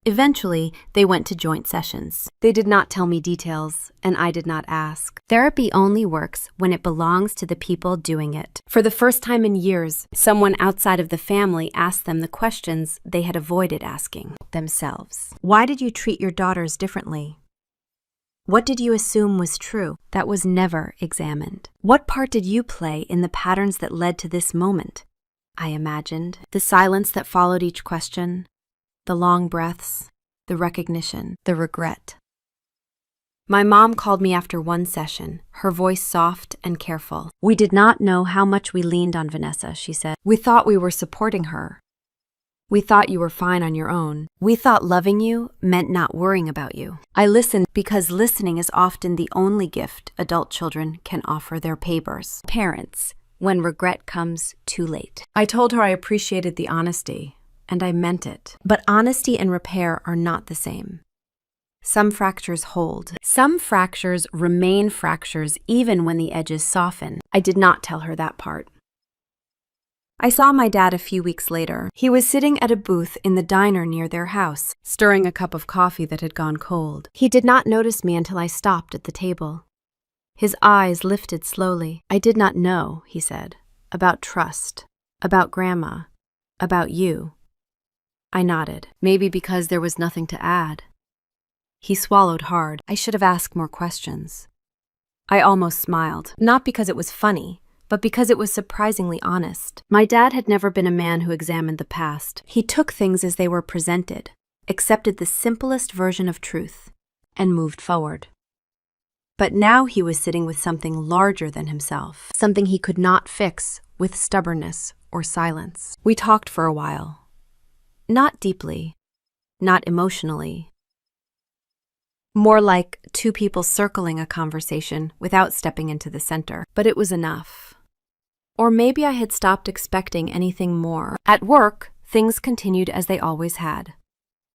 Eventually, they went to joint sessions. They did not tell me details, and I did not ask. Therapy only works when it belongs to the people doing it. For the first time in years, someone outside of the family asked them the questions they had avoided asking themselves. Why did you treat your daughters differently? What did you assume was true that was never examined? What part did you play in the patterns that led to this moment? I imagined. The silence that followed each question. The long breaths, the recognition, the regret. My mom called me after one session, her voice soft and careful. "We did not know how much we leaned on Vanessa," she said. "We thought we were supporting her. We thought you were fine on your own. We thought loving you meant not worrying about you." I listened because listening is often the only gift adult children can offer their parents when regret comes too late. I told her I appreciated the honesty. And I meant it. But honesty and repair are not the same. Some fractures hold. Some fractures remain fractures even when the edges soften. I did not tell her that part. I saw my dad a few weeks later. He was sitting at a booth in the diner near their house, stirring a cup of coffee that had gone cold. He did not notice me until I stopped at the table. His eyes lifted slowly. "I did not know," he said, "about trust, about Grandma, about you." I nodded, maybe because there was nothing to add. He swallowed hard. I should have asked more questions. I almost smiled, not because it was funny, but because it was surprisingly honest. My dad had never been a man who examined the past. He took things as they were presented, accepted the simplest version of truth, and moved forward. But now he was sitting with something larger than himself, something he could not fix with stubbornness or silence. We talked for a while. Not deeply, not emotionally. More like two people circling a conversation without stepping into the center. But it was enough. Or maybe I had stopped expecting anything more. At work, things continued as they always had.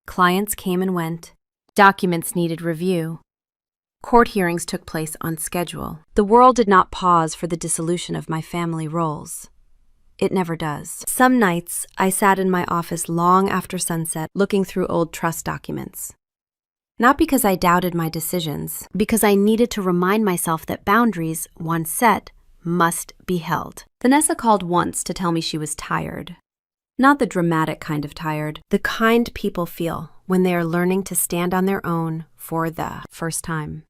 Clients came and went. Documents needed review. Court hearings took place on schedule. The world did not pause for the dissolution of my family roles. It never does. Some nights, I sat in my office long after sunset, looking through old trust documents. Not because I doubted my decisions, because I needed to remind myself that boundaries, once set, must be held. Vanessa called once to tell me she was tired. Not the dramatic kind of tired, the kind people feel when they are learning to stand on their own for the first time.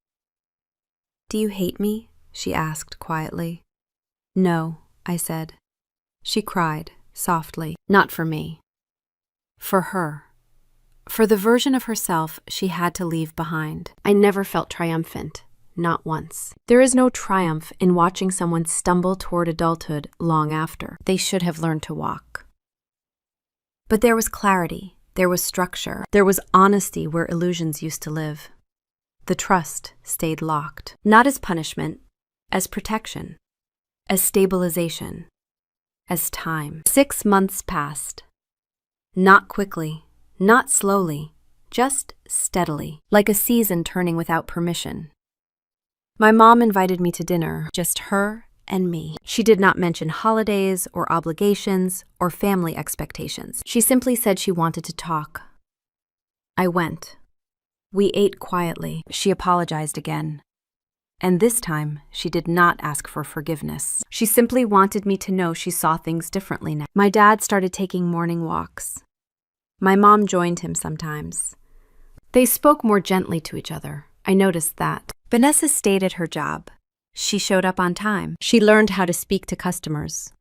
"Do you hate me?" she asked quietly. "No," I said. She cried, softly. Not for me. For her. For the version of herself she had to leave behind. I never felt triumphant. Not once. There is no triumph in watching someone stumble toward adulthood long after. They should have learned to walk. But there was clarity, there was structure, there was honesty where illusions used to live. The trust stayed locked, not as punishment, as protection, as stabilization, as time. 6 months passed. Not quickly, not slowly, just steadily, like a season turning without permission. My mom invited me to dinner, just her and me. She did not mention holidays or obligations or family expectations. She simply said she wanted to talk. I went. We ate quietly. She apologized again. And this time, she did not ask for forgiveness. She simply wanted me to know she saw things differently now. My dad started taking morning walks. My mom joined him sometimes. They spoke more gently to each other. I noticed that. Vanessa stayed at her job. She showed up on time. She learned how to speak to customers.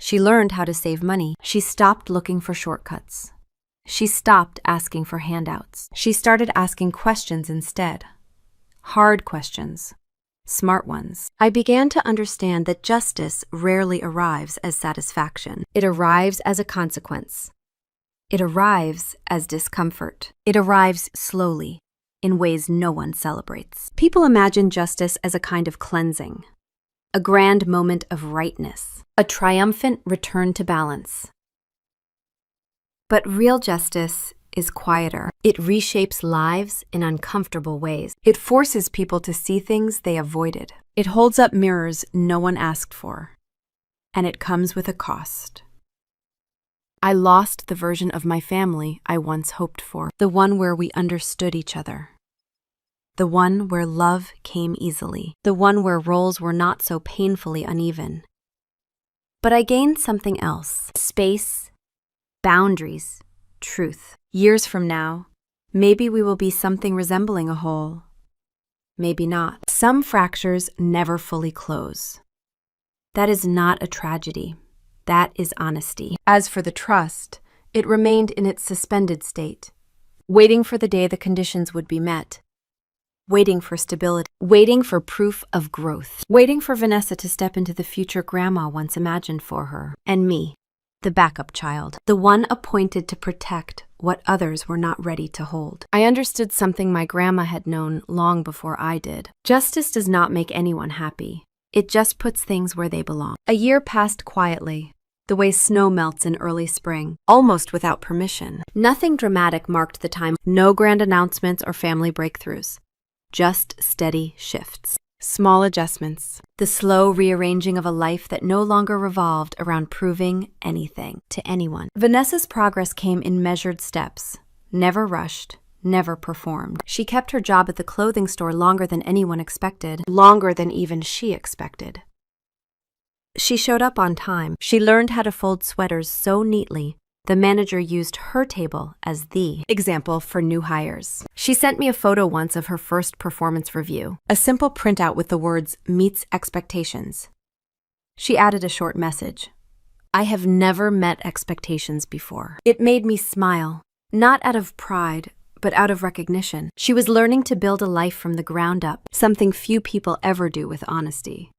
She learned how to save money. She stopped looking for shortcuts. She stopped asking for handouts. She started asking questions instead. Hard questions. Smart ones. I began to understand that justice rarely arrives as satisfaction. It arrives as a consequence. It arrives as discomfort. It arrives slowly, in ways no one celebrates. People imagine justice as a kind of cleansing, a grand moment of rightness, a triumphant return to balance. But real justice is quieter. It reshapes lives in uncomfortable ways. It forces people to see things they avoided. It holds up mirrors no one asked for. And it comes with a cost. I lost the version of my family I once hoped for, the one where we understood each other. The one where love came easily. The one where roles were not so painfully uneven. But I gained something else. Space, boundaries, truth. Years from now, maybe we will be something resembling a whole. Maybe not. Some fractures never fully close. That is not a tragedy. That is honesty. As for the trust, it remained in its suspended state, waiting for the day the conditions would be met, waiting for stability, waiting for proof of growth, waiting for Vanessa to step into the future grandma once imagined for her, and me, the backup child, the one appointed to protect what others were not ready to hold. I understood something my grandma had known long before I did. Justice does not make anyone happy. It just puts things where they belong. A year passed quietly, the way snow melts in early spring, almost without permission. Nothing dramatic marked the time. No grand announcements or family breakthroughs. Just steady shifts. Small adjustments. The slow rearranging of a life that no longer revolved around proving anything to anyone. Vanessa's progress came in measured steps. Never rushed. Never performed. She kept her job at the clothing store longer than anyone expected. Longer than even she expected. She showed up on time. She learned how to fold sweaters so neatly, the manager used her table as the example for new hires. She sent me a photo once of her first performance review, a simple printout with the words, "meets expectations." She added a short message. I have never met expectations before. It made me smile, not out of pride, but out of recognition. She was learning to build a life from the ground up, something few people ever do with honesty.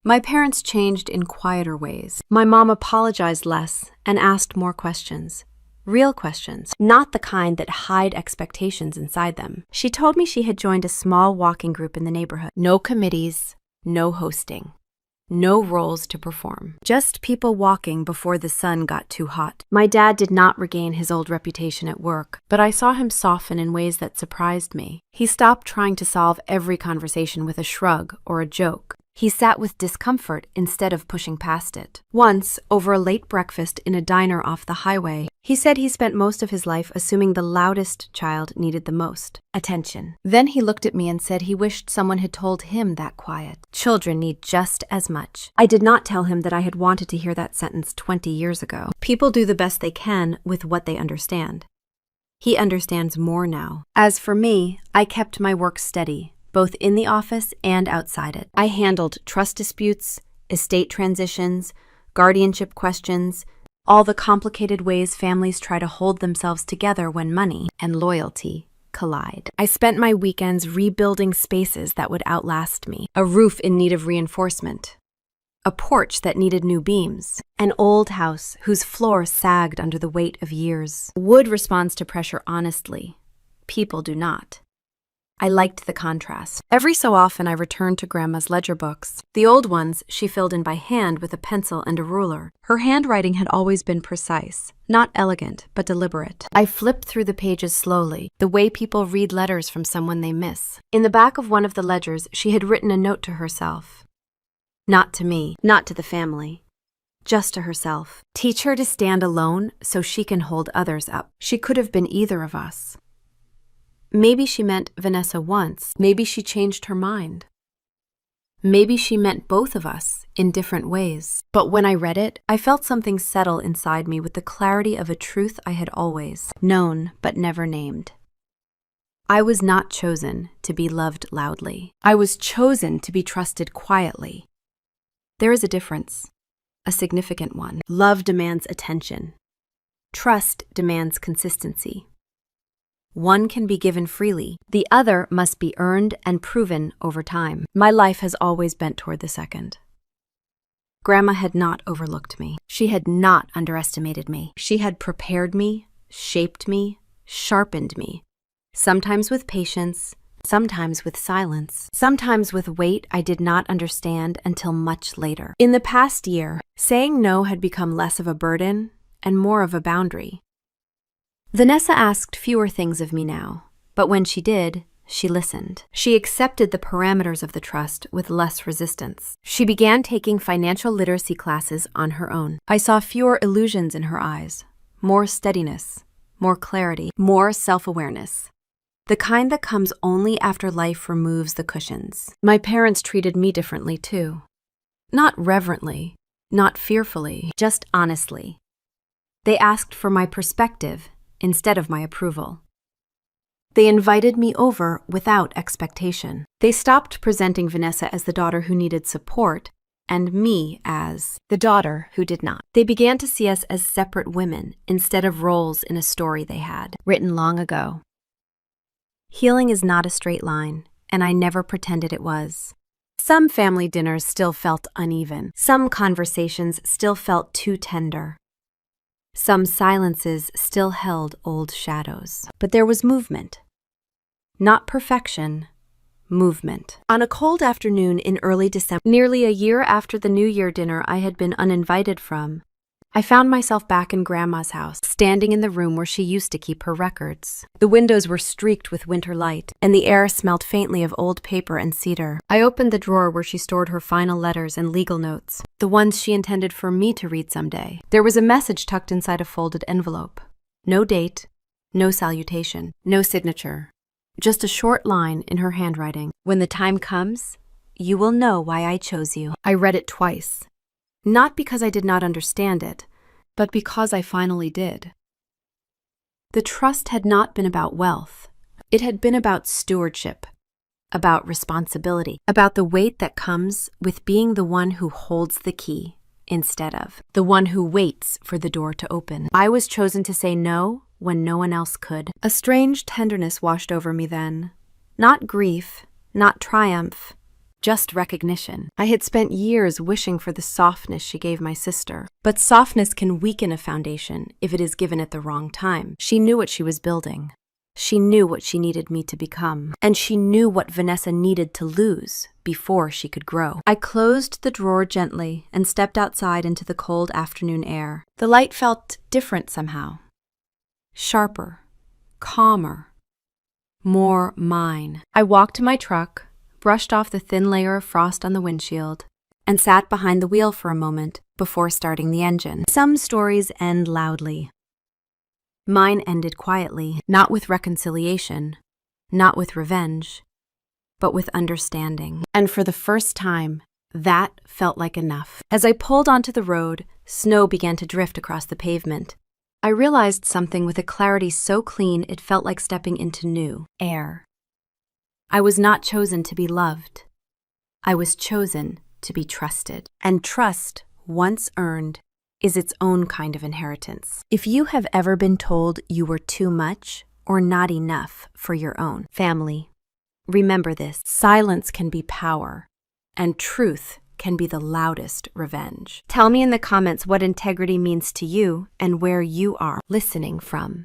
My parents changed in quieter ways. My mom apologized less and asked more questions. Real questions, not the kind that hide expectations inside them. She told me she had joined a small walking group in the neighborhood. No committees, no hosting, no roles to perform. Just people walking before the sun got too hot. My dad did not regain his old reputation at work, but I saw him soften in ways that surprised me. He stopped trying to solve every conversation with a shrug or a joke. He sat with discomfort instead of pushing past it. Once, over a late breakfast in a diner off the highway, he said he spent most of his life assuming the loudest child needed the most attention. Then he looked at me and said he wished someone had told him that quiet. Children need just as much. I did not tell him that I had wanted to hear that sentence 20 years ago. People do the best they can with what they understand. He understands more now. As for me, I kept my work steady, both in the office and outside it. I handled trust disputes, estate transitions, guardianship questions, all the complicated ways families try to hold themselves together when money and loyalty collide. I spent my weekends rebuilding spaces that would outlast me. A roof in need of reinforcement, a porch that needed new beams, an old house whose floor sagged under the weight of years. Wood responds to pressure honestly. People do not. I liked the contrast. Every so often I returned to Grandma's ledger books. The old ones she filled in by hand with a pencil and a ruler. Her handwriting had always been precise, not elegant, but deliberate. I flipped through the pages slowly, the way people read letters from someone they miss. In the back of one of the ledgers, she had written a note to herself. Not to me, not to the family. Just to herself. Teach her to stand alone so she can hold others up. She could have been either of us. Maybe she meant Vanessa once. Maybe she changed her mind. Maybe she meant both of us in different ways. But when I read it, I felt something settle inside me with the clarity of a truth I had always known but never named. I was not chosen to be loved loudly. I was chosen to be trusted quietly. There is a difference, a significant one. Love demands attention. Trust demands consistency. One can be given freely. The other must be earned and proven over time. My life has always bent toward the second. Grandma had not overlooked me. She had not underestimated me. She had prepared me, shaped me, sharpened me. Sometimes with patience, sometimes with silence, sometimes with weight I did not understand until much later. In the past year, saying no had become less of a burden and more of a boundary. Vanessa asked fewer things of me now, but when she did, she listened. She accepted the parameters of the trust with less resistance. She began taking financial literacy classes on her own. I saw fewer illusions in her eyes, more steadiness, more clarity, more self-awareness. The kind that comes only after life removes the cushions. My parents treated me differently too. Not reverently, not fearfully, just honestly. They asked for my perspective instead of my approval. They invited me over without expectation. They stopped presenting Vanessa as the daughter who needed support and me as the daughter who did not. They began to see us as separate women instead of roles in a story they had written long ago. Healing is not a straight line, and I never pretended it was. Some family dinners still felt uneven. Some conversations still felt too tender. Some silences still held old shadows. But there was movement. Not perfection, movement. On a cold afternoon in early December, nearly a year after the New Year dinner I had been uninvited from, I found myself back in Grandma's house, standing in the room where she used to keep her records. The windows were streaked with winter light, and the air smelled faintly of old paper and cedar. I opened the drawer where she stored her final letters and legal notes, the ones she intended for me to read someday. There was a message tucked inside a folded envelope. No date, no salutation, no signature. Just a short line in her handwriting. When the time comes, you will know why I chose you. I read it twice. Not because I did not understand it, but because I finally did. The trust had not been about wealth. It had been about stewardship, about responsibility, about the weight that comes with being the one who holds the key instead of the one who waits for the door to open. I was chosen to say no when no one else could. A strange tenderness washed over me then. Not grief, not triumph, just recognition. I had spent years wishing for the softness she gave my sister. But softness can weaken a foundation if it is given at the wrong time. She knew what she was building. She knew what she needed me to become. And she knew what Vanessa needed to lose before she could grow. I closed the drawer gently and stepped outside into the cold afternoon air. The light felt different somehow. Sharper, calmer, more mine. I walked to my truck, brushed off the thin layer of frost on the windshield, and sat behind the wheel for a moment before starting the engine. Some stories end loudly. Mine ended quietly, not with reconciliation, not with revenge, but with understanding. And for the first time, that felt like enough. As I pulled onto the road, snow began to drift across the pavement. I realized something with a clarity so clean it felt like stepping into new air. I was not chosen to be loved. I was chosen to be trusted. And trust, once earned, is its own kind of inheritance. If you have ever been told you were too much or not enough for your own family, remember this: silence can be power, and truth can be the loudest revenge. Tell me in the comments what integrity means to you and where you are listening from.